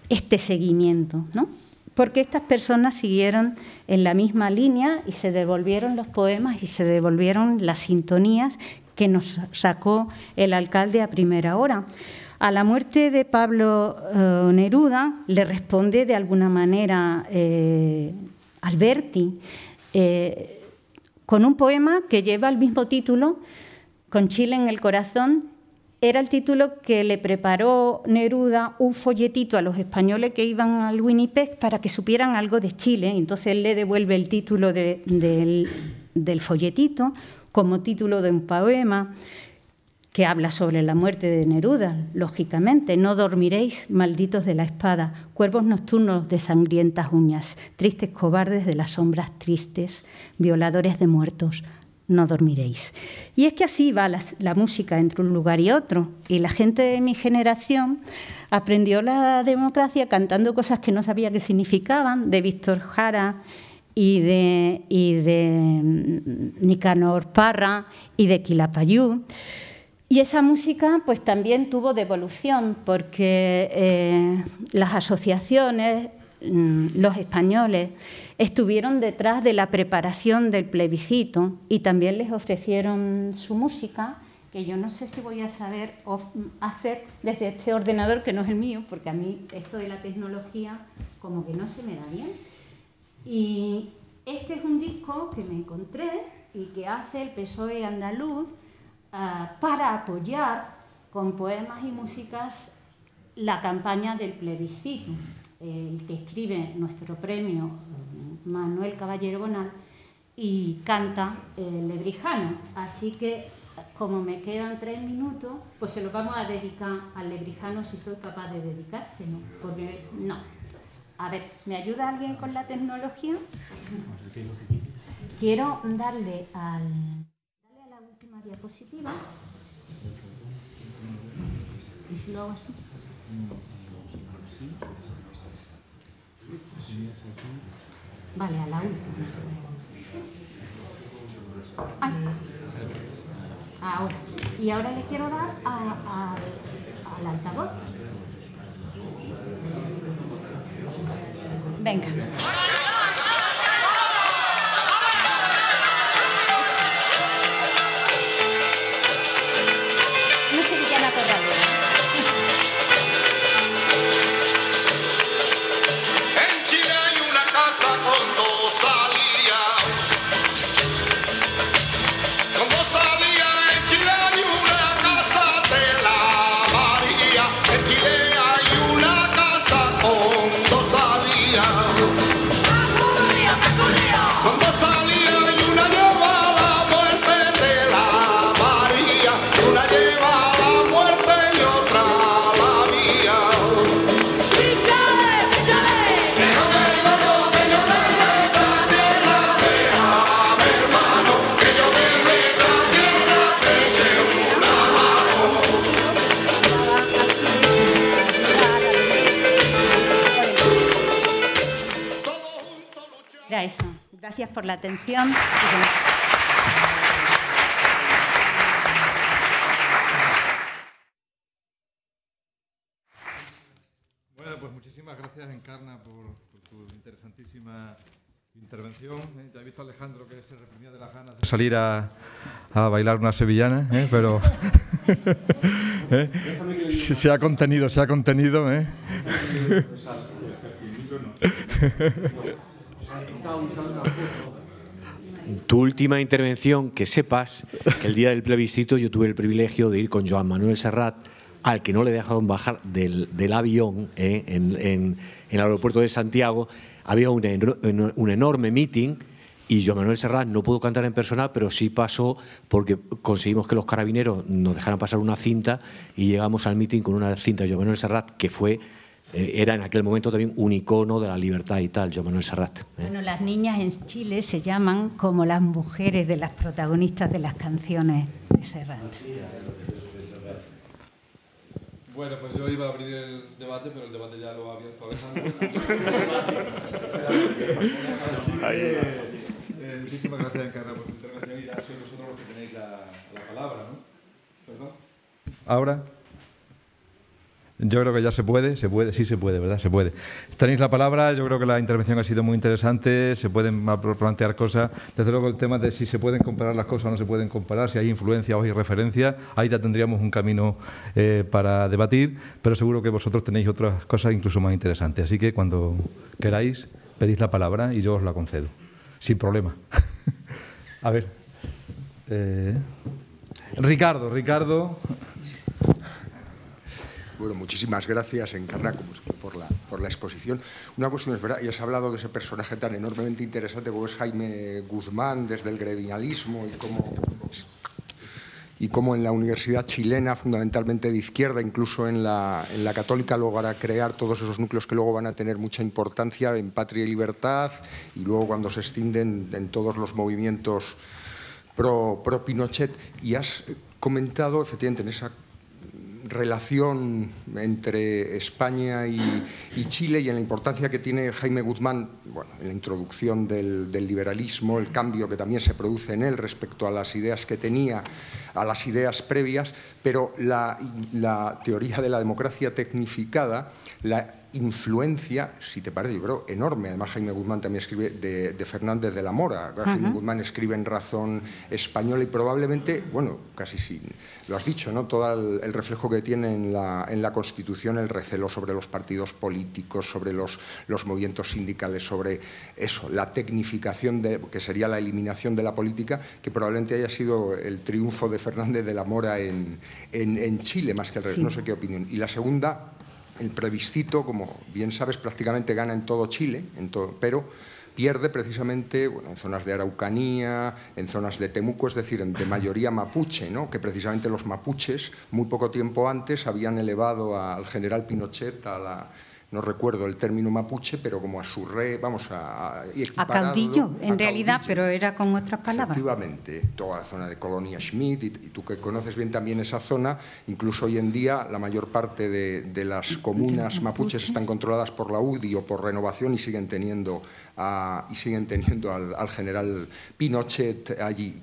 este seguimiento, ¿no? Porque estas personas siguieron en la misma línea y se devolvieron los poemas y se devolvieron las sintonías que nos sacó el alcalde a primera hora. A la muerte de Pablo Neruda le responde de alguna manera Alberti con un poema que lleva el mismo título, Con Chile en el corazón. Era el título que le preparó Neruda, un folletito a los españoles que iban al Winnipeg para que supieran algo de Chile. Entonces él le devuelve el título del folletito como título de un poema que habla sobre la muerte de Neruda, lógicamente. No dormiréis, malditos de la espada, cuervos nocturnos de sangrientas uñas, tristes cobardes de las sombras tristes, violadores de muertos. No dormiréis. Y es que así va la música entre un lugar y otro. Y la gente de mi generación aprendió la democracia cantando cosas que no sabía qué significaban, de Víctor Jara y de Nicanor Parra y de Quilapayún. Y esa música pues también tuvo devolución porque las asociaciones, los españoles, estuvieron detrás de la preparación del plebiscito y también les ofrecieron su música, que yo no sé si voy a saber hacer desde este ordenador, que no es el mío, porque a mí esto de la tecnología como que no se me da bien. Y este es un disco que me encontré y que hace el PSOE andaluz para apoyar con poemas y músicas la campaña del plebiscito. El que escribe nuestro premio, Manuel Caballero Bonal, y canta Lebrijano. Así que como me quedan 3 minutos, pues se los vamos a dedicar al Lebrijano si soy capaz de dedicárselo, porque no. A ver, ¿me ayuda alguien con la tecnología? Quiero darle a la última diapositiva. ¿Y si lo hago así? Vale, a la última. Ay. Ahora. Y ahora le quiero dar al altavoz. Venga. No sé qué llama todavía. En Chile hay una casa con 2 salidas. Con 2 salidas en Chile hay una casa de la María. En Chile hay una casa con 2 salidas. Con 2 salidas y una lleva la muerte de la María. Una lleva la muerte y otra la mía. Era eso. Gracias por la atención. Bueno, pues muchísimas gracias, Encarna, por tu interesantísima intervención. Ya he visto a Alejandro que se reprimía de las ganas de salir a bailar una sevillana, pero se ha contenido, se ha contenido. Tu última intervención, que sepas que el día del plebiscito yo tuve el privilegio de ir con Joan Manuel Serrat, al que no le dejaron bajar del avión en el aeropuerto de Santiago. Había un enorme meeting y Joan Manuel Serrat no pudo cantar en persona, pero sí pasó porque conseguimos que los carabineros nos dejaran pasar una cinta y llegamos al meeting con una cinta de Joan Manuel Serrat que fue... era en aquel momento también un icono de la libertad y tal, Joan Manuel Serrat. Bueno, las niñas en Chile se llaman como las mujeres de las protagonistas de las canciones de Serrat. Bueno, pues yo iba a abrir el debate, pero el debate ya lo ha abierto Alejandro. Muchísimas gracias, Encarna, por tu intervención y ya sois vosotros los que tenéis la palabra, ¿no? ¿Perdón? ¿Ahora? Yo creo que ya se puede, sí se puede, ¿verdad? Se puede. Tenéis la palabra, yo creo que la intervención ha sido muy interesante, se pueden plantear cosas. Desde luego el tema de si se pueden comparar las cosas o no se pueden comparar, si hay influencia o hay referencia, ahí ya tendríamos un camino para debatir, pero seguro que vosotros tenéis otras cosas incluso más interesantes. Así que cuando queráis, pedís la palabra y yo os la concedo, sin problema. A ver. Ricardo. Bueno, muchísimas gracias, Encarna, por la exposición. Una cuestión es verdad, ya se ha hablado de ese personaje tan enormemente interesante como es Jaime Guzmán, desde el gremialismo y cómo en la universidad chilena, fundamentalmente de izquierda, incluso en la católica, logra crear todos esos núcleos que luego van a tener mucha importancia en Patria y Libertad y luego cuando se extienden en todos los movimientos pro Pinochet. Y has comentado, efectivamente, en esa relación entre España y Chile y en la importancia que tiene Jaime Guzmán, bueno, en la introducción del liberalismo, el cambio que también se produce en él respecto a las ideas que tenía, a las ideas previas, pero la teoría de la democracia tecnificada, la influencia, si te parece, yo creo, enorme. Además, Jaime Guzmán también escribe de Fernández de la Mora. Jaime Guzmán escribe en Razón Española y probablemente, bueno, casi sin, lo has dicho, ¿no? Todo el reflejo que tiene en la Constitución, el recelo sobre los partidos políticos, sobre los movimientos sindicales, sobre eso, la tecnificación, que sería la eliminación de la política, que probablemente haya sido el triunfo de Fernández de la Mora en Chile, más que al revés. Sí. No sé qué opinión. Y la segunda, el plebiscito, como bien sabes, prácticamente gana en todo Chile, pero pierde precisamente en zonas de Araucanía, en zonas de Temuco, es decir, de mayoría mapuche, ¿no? Que precisamente los mapuches, muy poco tiempo antes, habían elevado al general Pinochet a la... No recuerdo el término mapuche, pero como a su rey, a caudillo, en realidad, caudillo. Pero era con otras palabras. Efectivamente, toda la zona de Colonia Schmidt, y tú que conoces bien también esa zona, incluso hoy en día la mayor parte de las comunas mapuches están controladas por la UDI o por Renovación y siguen teniendo al general Pinochet allí.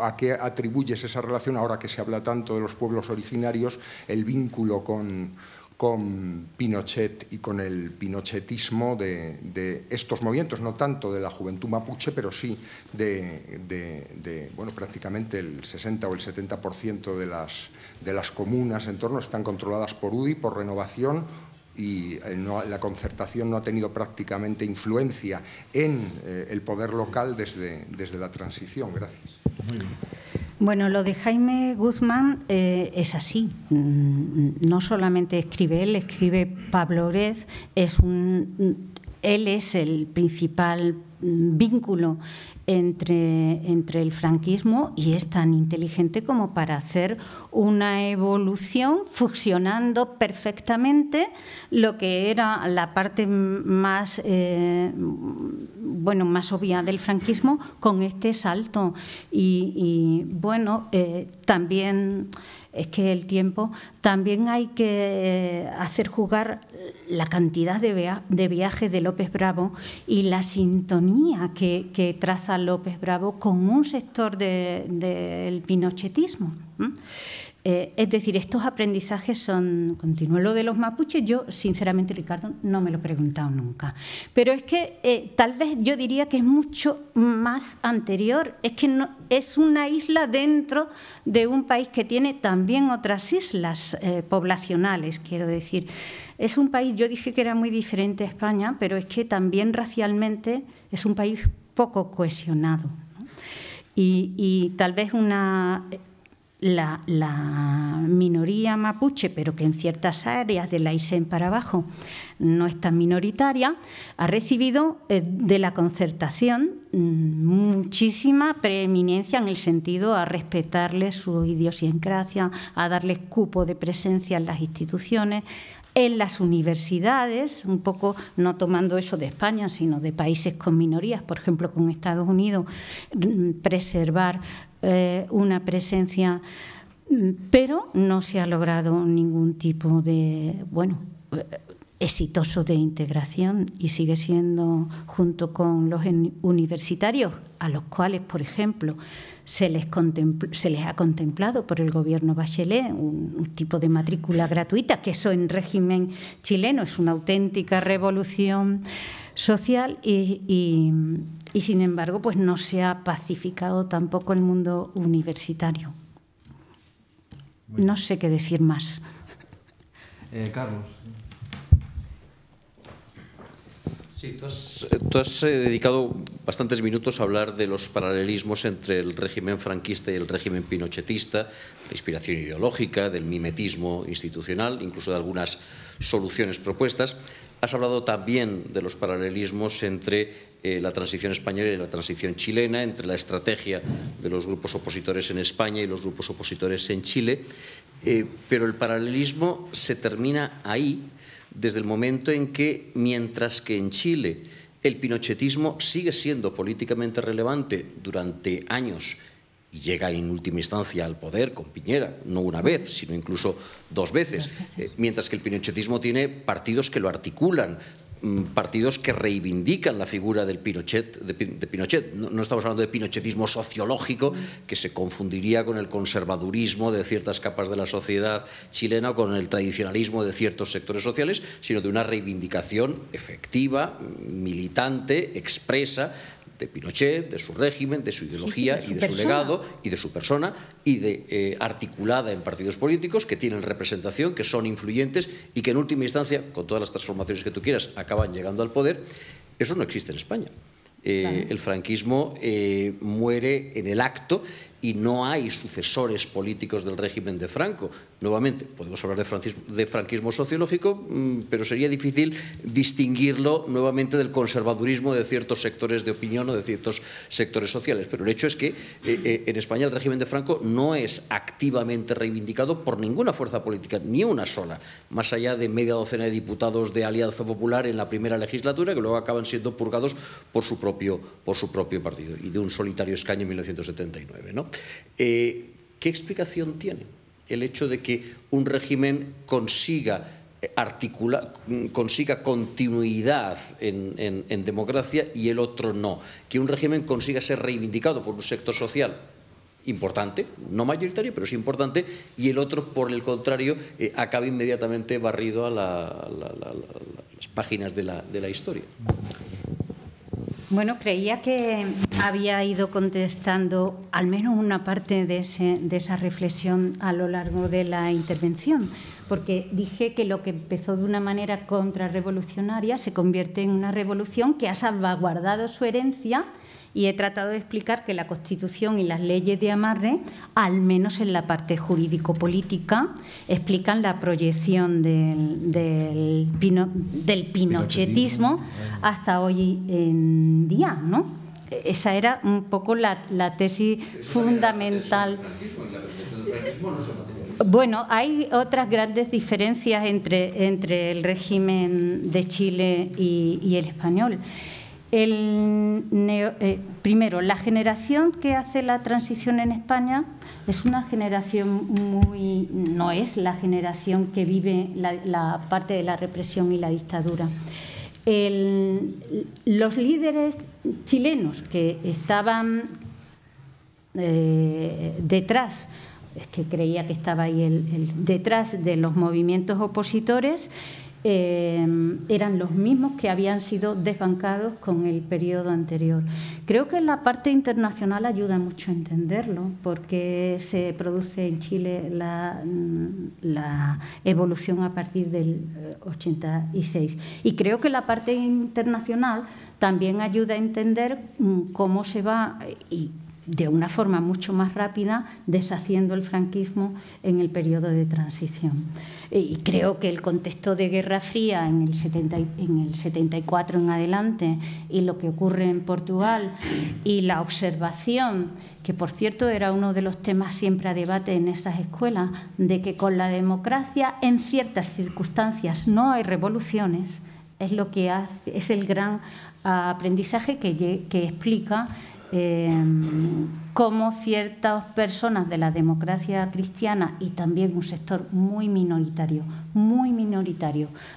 ¿A qué atribuyes esa relación ahora que se habla tanto de los pueblos originarios, el vínculo con Pinochet y con el pinochetismo de estos movimientos, no tanto de la juventud mapuche, pero sí prácticamente el 60 o el 70% de las comunas en torno están controladas por UDI, por Renovación, y la concertación no ha tenido prácticamente influencia en el poder local desde la transición. Gracias. Muy bien. Bueno, lo de Jaime Guzmán es así. No solamente escribe él, escribe Pablo Orez. Él es el principal vínculo entre el franquismo y es tan inteligente como para hacer una evolución fusionando perfectamente lo que era la parte más más obvia del franquismo con este salto también es que el tiempo también hay que hacer jugar la cantidad de viajes de López Bravo y la sintonía que traza López Bravo con un sector del pinochetismo. Es decir, estos aprendizajes son continuos. Lo de los mapuches, yo, sinceramente, Ricardo, no me lo he preguntado nunca. Pero es que tal vez yo diría que es mucho más anterior. Es que no, es una isla dentro de un país que tiene también otras islas poblacionales, quiero decir. Es un país, yo dije que era muy diferente a España, pero es que también racialmente es un país poco cohesionado, ¿no? Y tal vez la minoría mapuche, pero que en ciertas áreas de la Aysén para abajo no es tan minoritaria, ha recibido de la concertación muchísima preeminencia en el sentido a respetarles su idiosincrasia, a darles cupo de presencia en las instituciones, en las universidades, un poco no tomando eso de España, sino de países con minorías, por ejemplo, con Estados Unidos, preservar una presencia, pero no se ha logrado ningún tipo de, exitoso de integración y sigue siendo, junto con los universitarios, a los cuales, por ejemplo, se les ha contemplado por el gobierno Bachelet un tipo de matrícula gratuita, que eso en régimen chileno es una auténtica revolución social y sin embargo pues no se ha pacificado tampoco el mundo universitario. No sé qué decir más. Carlos. Sí, tú has dedicado bastantes minutos a hablar de los paralelismos entre el régimen franquista y el régimen pinochetista, la inspiración ideológica, del mimetismo institucional, incluso de algunas soluciones propuestas. Has hablado también de los paralelismos entre la transición española y la transición chilena, entre la estrategia de los grupos opositores en España y los grupos opositores en Chile, pero el paralelismo se termina ahí, desde el momento en que, mientras que en Chile el pinochetismo sigue siendo políticamente relevante durante años y llega en última instancia al poder con Piñera, no una vez, sino incluso dos veces, mientras que el pinochetismo tiene partidos que lo articulan, partidos que reivindican la figura del Pinochet, de Pinochet. No estamos hablando de pinochetismo sociológico, que se confundiría con el conservadurismo de ciertas capas de la sociedad chilena o con el tradicionalismo de ciertos sectores sociales, sino de una reivindicación efectiva, militante, expresa, de Pinochet, de su régimen, de su ideología y de su legado y de su persona y articulada en partidos políticos que tienen representación, que son influyentes y que en última instancia, con todas las transformaciones que tú quieras, acaban llegando al poder. Eso no existe en España. El franquismo muere en el acto y no hay sucesores políticos del régimen de Franco. Nuevamente, podemos hablar de franquismo sociológico, pero sería difícil distinguirlo nuevamente del conservadurismo de ciertos sectores de opinión o de ciertos sectores sociales. Pero el hecho es que en España el régimen de Franco no es activamente reivindicado por ninguna fuerza política, ni una sola, más allá de media docena de diputados de Alianza Popular en la primera legislatura, que luego acaban siendo purgados por su propio partido, y de un solitario escaño en 1979, ¿no? ¿Qué explicación tiene el hecho de que un régimen consiga continuidad en democracia y el otro no? Que un régimen consiga ser reivindicado por un sector social importante, no mayoritario, pero sí importante, y el otro, por el contrario, acabe inmediatamente barrido a las páginas de la historia. Bueno, creía que había ido contestando al menos una parte de esa reflexión a lo largo de la intervención, porque dije que lo que empezó de una manera contrarrevolucionaria se convierte en una revolución que ha salvaguardado su herencia, y he tratado de explicar que la Constitución y las leyes de amarre, al menos en la parte jurídico-política, explican la proyección del pinochetismo hasta hoy en día, ¿no? Esa era un poco la tesis fundamental. Bueno, hay otras grandes diferencias entre el régimen de Chile y el español. Primero, la generación que hace la transición en España es una generación no es la generación que vive la parte de la represión y la dictadura. Los líderes chilenos que estaban detrás, es que creía que estaba ahí detrás de los movimientos opositores, eran los mismos que habían sido desbancados con el periodo anterior. Creo que la parte internacional ayuda mucho a entenderlo, porque se produce en Chile la evolución a partir del 86. Y creo que la parte internacional también ayuda a entender cómo se va, y de una forma mucho más rápida, deshaciendo el franquismo en el periodo de transición. Y creo que el contexto de Guerra Fría en el 74 en adelante, y lo que ocurre en Portugal, y la observación, que por cierto era uno de los temas siempre a debate en esas escuelas, de que con la democracia en ciertas circunstancias no hay revoluciones, es lo que es el gran aprendizaje que explica cómo ciertas personas de la democracia cristiana, y también un sector muy minoritario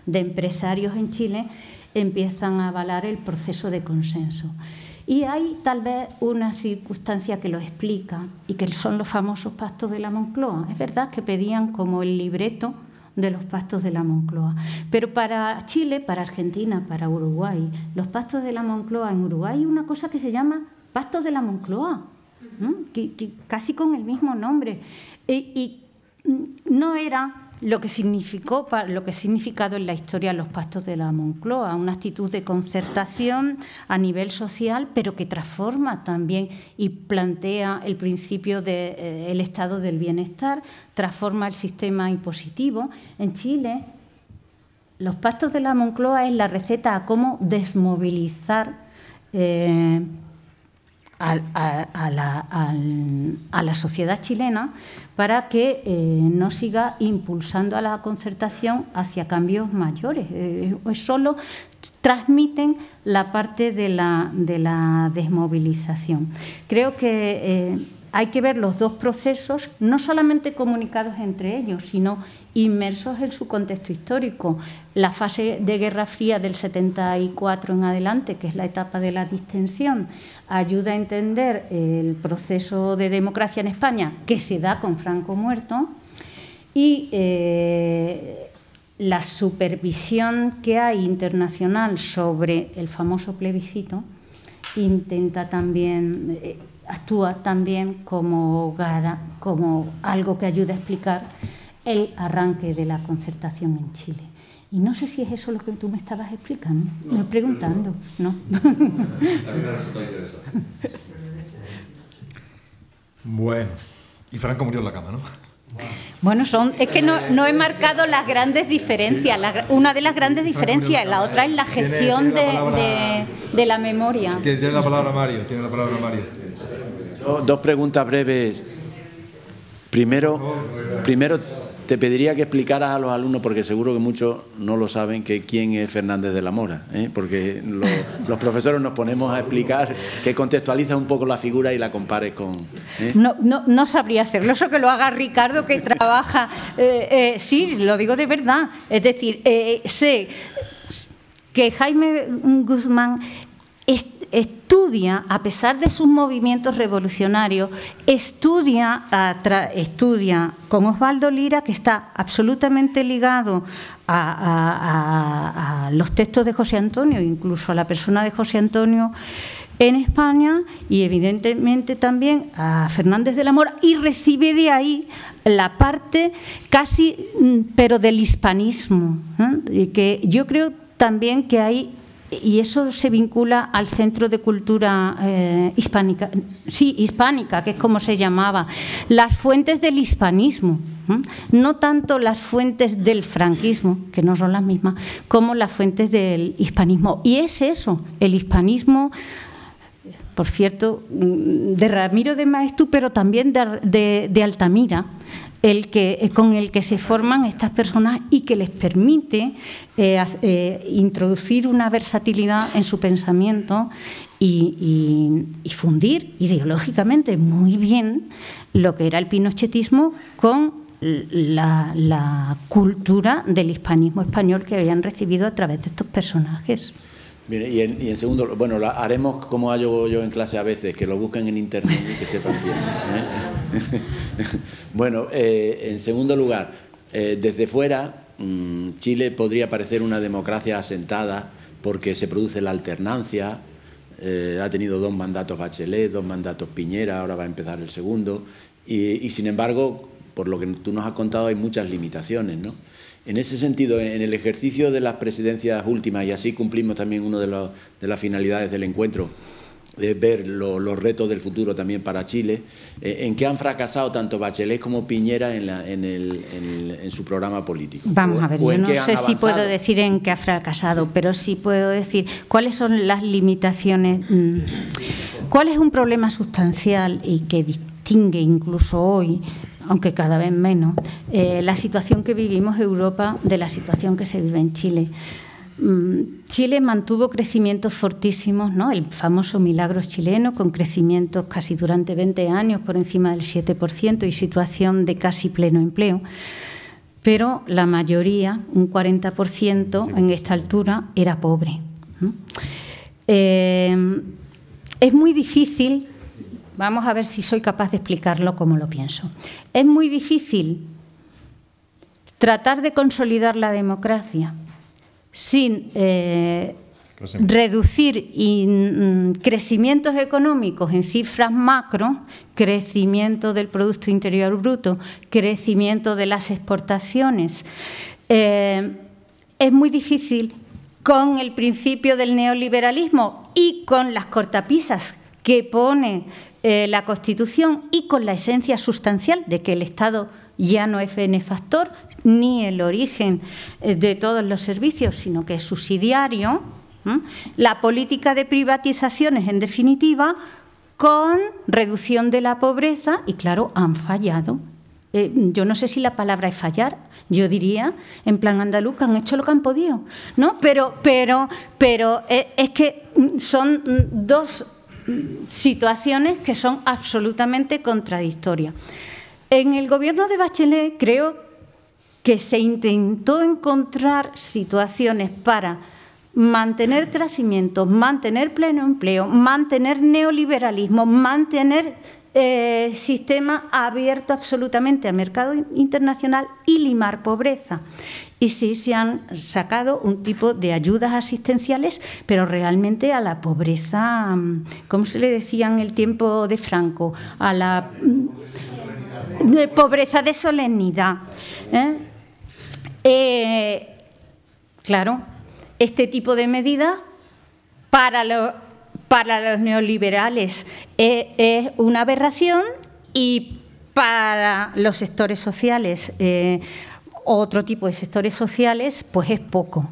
de empresarios en Chile, empiezan a avalar el proceso de consenso. Y hay tal vez una circunstancia que lo explica, y que son los famosos pactos de la Moncloa. Es verdad que pedían como el libreto de los pactos de la Moncloa, pero para Chile, para Argentina, para Uruguay, los pactos de la Moncloa, en Uruguay hay una cosa que se llama Pactos de la Moncloa, ¿no? que casi con el mismo nombre, y no era lo que ha significado en la historia los pactos de la Moncloa, una actitud de concertación a nivel social, pero que transforma también y plantea el principio del estado del bienestar, transforma el sistema impositivo. En Chile, los pactos de la Moncloa es la receta a cómo desmovilizar a la sociedad chilena para que no siga impulsando a la concertación hacia cambios mayores. Solo transmiten la parte de la desmovilización. Creo que hay que ver los dos procesos, no solamente comunicados entre ellos, sino inmersos en su contexto histórico. La fase de Guerra Fría del 74 en adelante, que es la etapa de la distensión, ayuda a entender el proceso de democracia en España, que se da con Franco muerto, y la supervisión que hay internacional sobre el famoso plebiscito intenta también, actúa también como algo que ayuda a explicar el arranque de la concertación en Chile. Y no sé si es eso lo que tú me estabas explicando, preguntando, ¿no? A mí me resultó interesante. Bueno, y Franco murió en la cama, ¿no? Bueno, es que no he marcado las grandes diferencias. Una de las grandes diferencias, la otra es la gestión de la memoria. Tiene la palabra Mario. Dos preguntas breves. Primero, te pediría que explicaras a los alumnos, porque seguro que muchos no lo saben, que quién es Fernández de la Mora, porque los profesores nos ponemos a explicar, que contextualizas un poco la figura y la compares con... No sabría hacerlo, eso que lo haga Ricardo, que trabaja... sí, lo digo de verdad. Es decir, sé que Jaime Guzmán estudia, a pesar de sus movimientos revolucionarios, estudia con Osvaldo Lira, que está absolutamente ligado a los textos de José Antonio, incluso a la persona de José Antonio en España, y evidentemente también a Fernández de la Mora, y recibe de ahí la parte casi, pero del hispanismo, y que yo creo también que hay... Y eso se vincula al Centro de Cultura Hispánica, que es como se llamaba, las fuentes del hispanismo, no tanto las fuentes del franquismo, que no son las mismas, como las fuentes del hispanismo. Y es eso, el hispanismo, por cierto, de Ramiro de Maeztu, pero también de Altamira, con el que se forman estas personas y que les permite introducir una versatilidad en su pensamiento y fundir ideológicamente muy bien lo que era el pinochetismo con la cultura del hispanismo español que habían recibido a través de estos personajes. Mire, y en segundo, bueno, haremos como hago yo en clase a veces, que lo busquen en internet y que sepan bien. Bueno, en segundo lugar, desde fuera, Chile podría parecer una democracia asentada porque se produce la alternancia. Ha tenido 2 mandatos Bachelet, 2 mandatos Piñera, ahora va a empezar el segundo. Y sin embargo, por lo que tú nos has contado, hay muchas limitaciones, ¿no? En ese sentido, en el ejercicio de las presidencias últimas, y así cumplimos también una de las finalidades del encuentro, de ver los retos del futuro también para Chile, ¿en qué han fracasado tanto Bachelet como Piñera en su programa político? Vamos a ver, yo no sé si puedo decir en qué ha fracasado, pero sí puedo decir cuáles son las limitaciones, cuál es un problema sustancial y que distingue incluso hoy, aunque cada vez menos, la situación que vivimos Europa de la situación que se vive en Chile. Chile mantuvo crecimientos fortísimos, ¿no? El famoso milagro chileno, con crecimientos casi durante 20 años por encima del 7% y situación de casi pleno empleo. Pero la mayoría, un 40% en esta altura, era pobre. Es muy difícil, vamos a ver si soy capaz de explicarlo como lo pienso. Es muy difícil tratar de consolidar la democracia sin reducir crecimientos económicos en cifras macro, crecimiento del Producto Interior Bruto, crecimiento de las exportaciones. Es muy difícil con el principio del neoliberalismo y con las cortapisas que pone la Constitución y con la esencia sustancial de que el Estado ya no es benefactor, ni el origen de todos los servicios, sino que es subsidiario. La política de privatizaciones, en definitiva, con reducción de la pobreza, y claro, han fallado. Yo no sé si la palabra es fallar, yo diría, en plan andaluz, que han hecho lo que han podido, ¿no? Pero es que son dos situaciones que son absolutamente contradictorias. En el gobierno de Bachelet creo que se intentó encontrar situaciones para mantener crecimiento, mantener pleno empleo, mantener neoliberalismo, mantener sistema abierto absolutamente al mercado internacional y limar pobreza. Y sí, se han sacado un tipo de ayudas asistenciales, pero realmente a la pobreza, ¿cómo se le decía en el tiempo de Franco? A la pobreza de solemnidad. Claro, este tipo de medidas para los neoliberales es una aberración y para los sectores sociales, otro tipo de sectores sociales, pues es poco.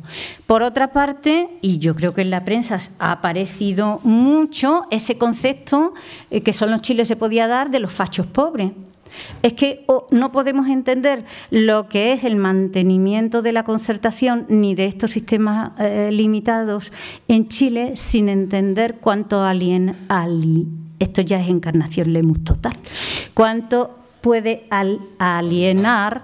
Por otra parte, y yo creo que en la prensa ha aparecido mucho ese concepto que solo en Chile se podía dar de los fachos pobres. Es que no podemos entender lo que es el mantenimiento de la concertación ni de estos sistemas limitados en Chile sin entender cuánto esto ya es encarnación Lemus total, cuánto puede alienar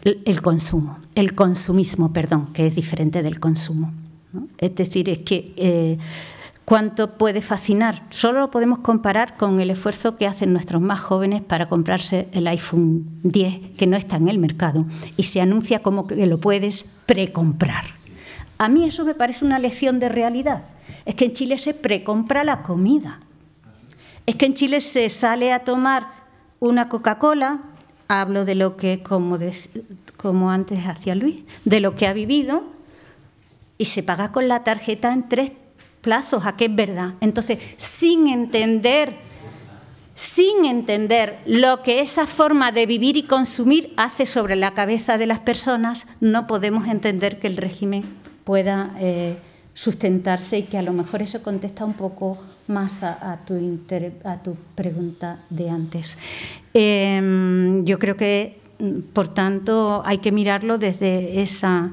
el consumo, el consumismo, perdón, que es diferente del consumo, ¿no? Es decir, es que cuánto puede fascinar. Solo lo podemos comparar con el esfuerzo que hacen nuestros más jóvenes para comprarse el iPhone 10, que no está en el mercado, y se anuncia como que lo puedes precomprar. A mí eso me parece una lección de realidad. Es que en Chile se precompra la comida. Es que en Chile se sale a tomar una Coca-Cola, hablo de lo que, como antes hacía Luis, de lo que ha vivido, y se paga con la tarjeta en 3 plazos, ¿a qué es verdad? Entonces, sin entender lo que esa forma de vivir y consumir hace sobre la cabeza de las personas, no podemos entender que el régimen pueda sustentarse, y que a lo mejor eso contesta un poco más a tu pregunta de antes. Yo creo que, por tanto, hay que mirarlo desde esa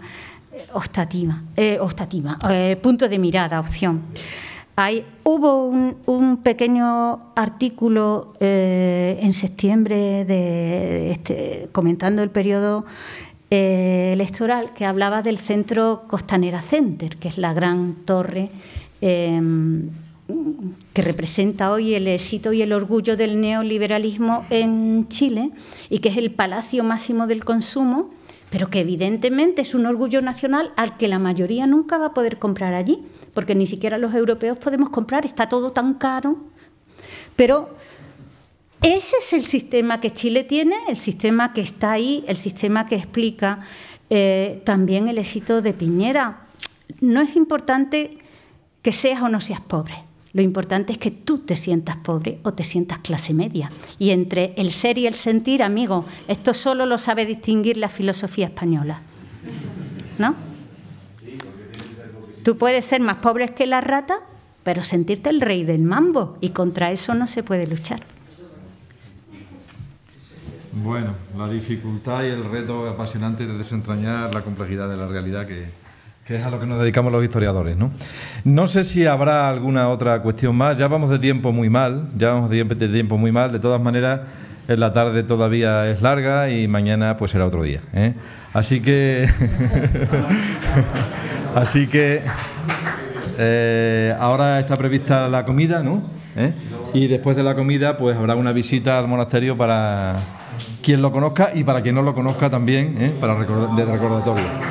punto de mirada, opción. Hubo un pequeño artículo en septiembre comentando el periodo electoral, que hablaba del Centro Costanera Center, que es la gran torre que representa hoy el éxito y el orgullo del neoliberalismo en Chile, y que es el palacio máximo del consumo, pero que evidentemente es un orgullo nacional al que la mayoría nunca va a poder comprar allí, porque ni siquiera los europeos podemos comprar, está todo tan caro. Pero ese es el sistema que Chile tiene, el sistema que está ahí, el sistema que explica también el éxito de Piñera. No es importante que seas o no seas pobre. Lo importante es que tú te sientas pobre o te sientas clase media. Y entre el ser y el sentir, amigo, esto solo lo sabe distinguir la filosofía española, ¿no? Tú puedes ser más pobre que la rata, pero sentirte el rey del mambo, y contra eso no se puede luchar. Bueno, la dificultad y el reto apasionante de desentrañar la complejidad de la realidad, que es a lo que nos dedicamos los historiadores, ¿no? No sé si habrá alguna otra cuestión más. Ya vamos de tiempo muy mal, De todas maneras, en la tarde todavía es larga y mañana pues será otro día, ¿eh? Así que ahora está prevista la comida, ¿no? Y después de la comida pues habrá una visita al monasterio para quien lo conozca y para quien no lo conozca también, para de recordatorio.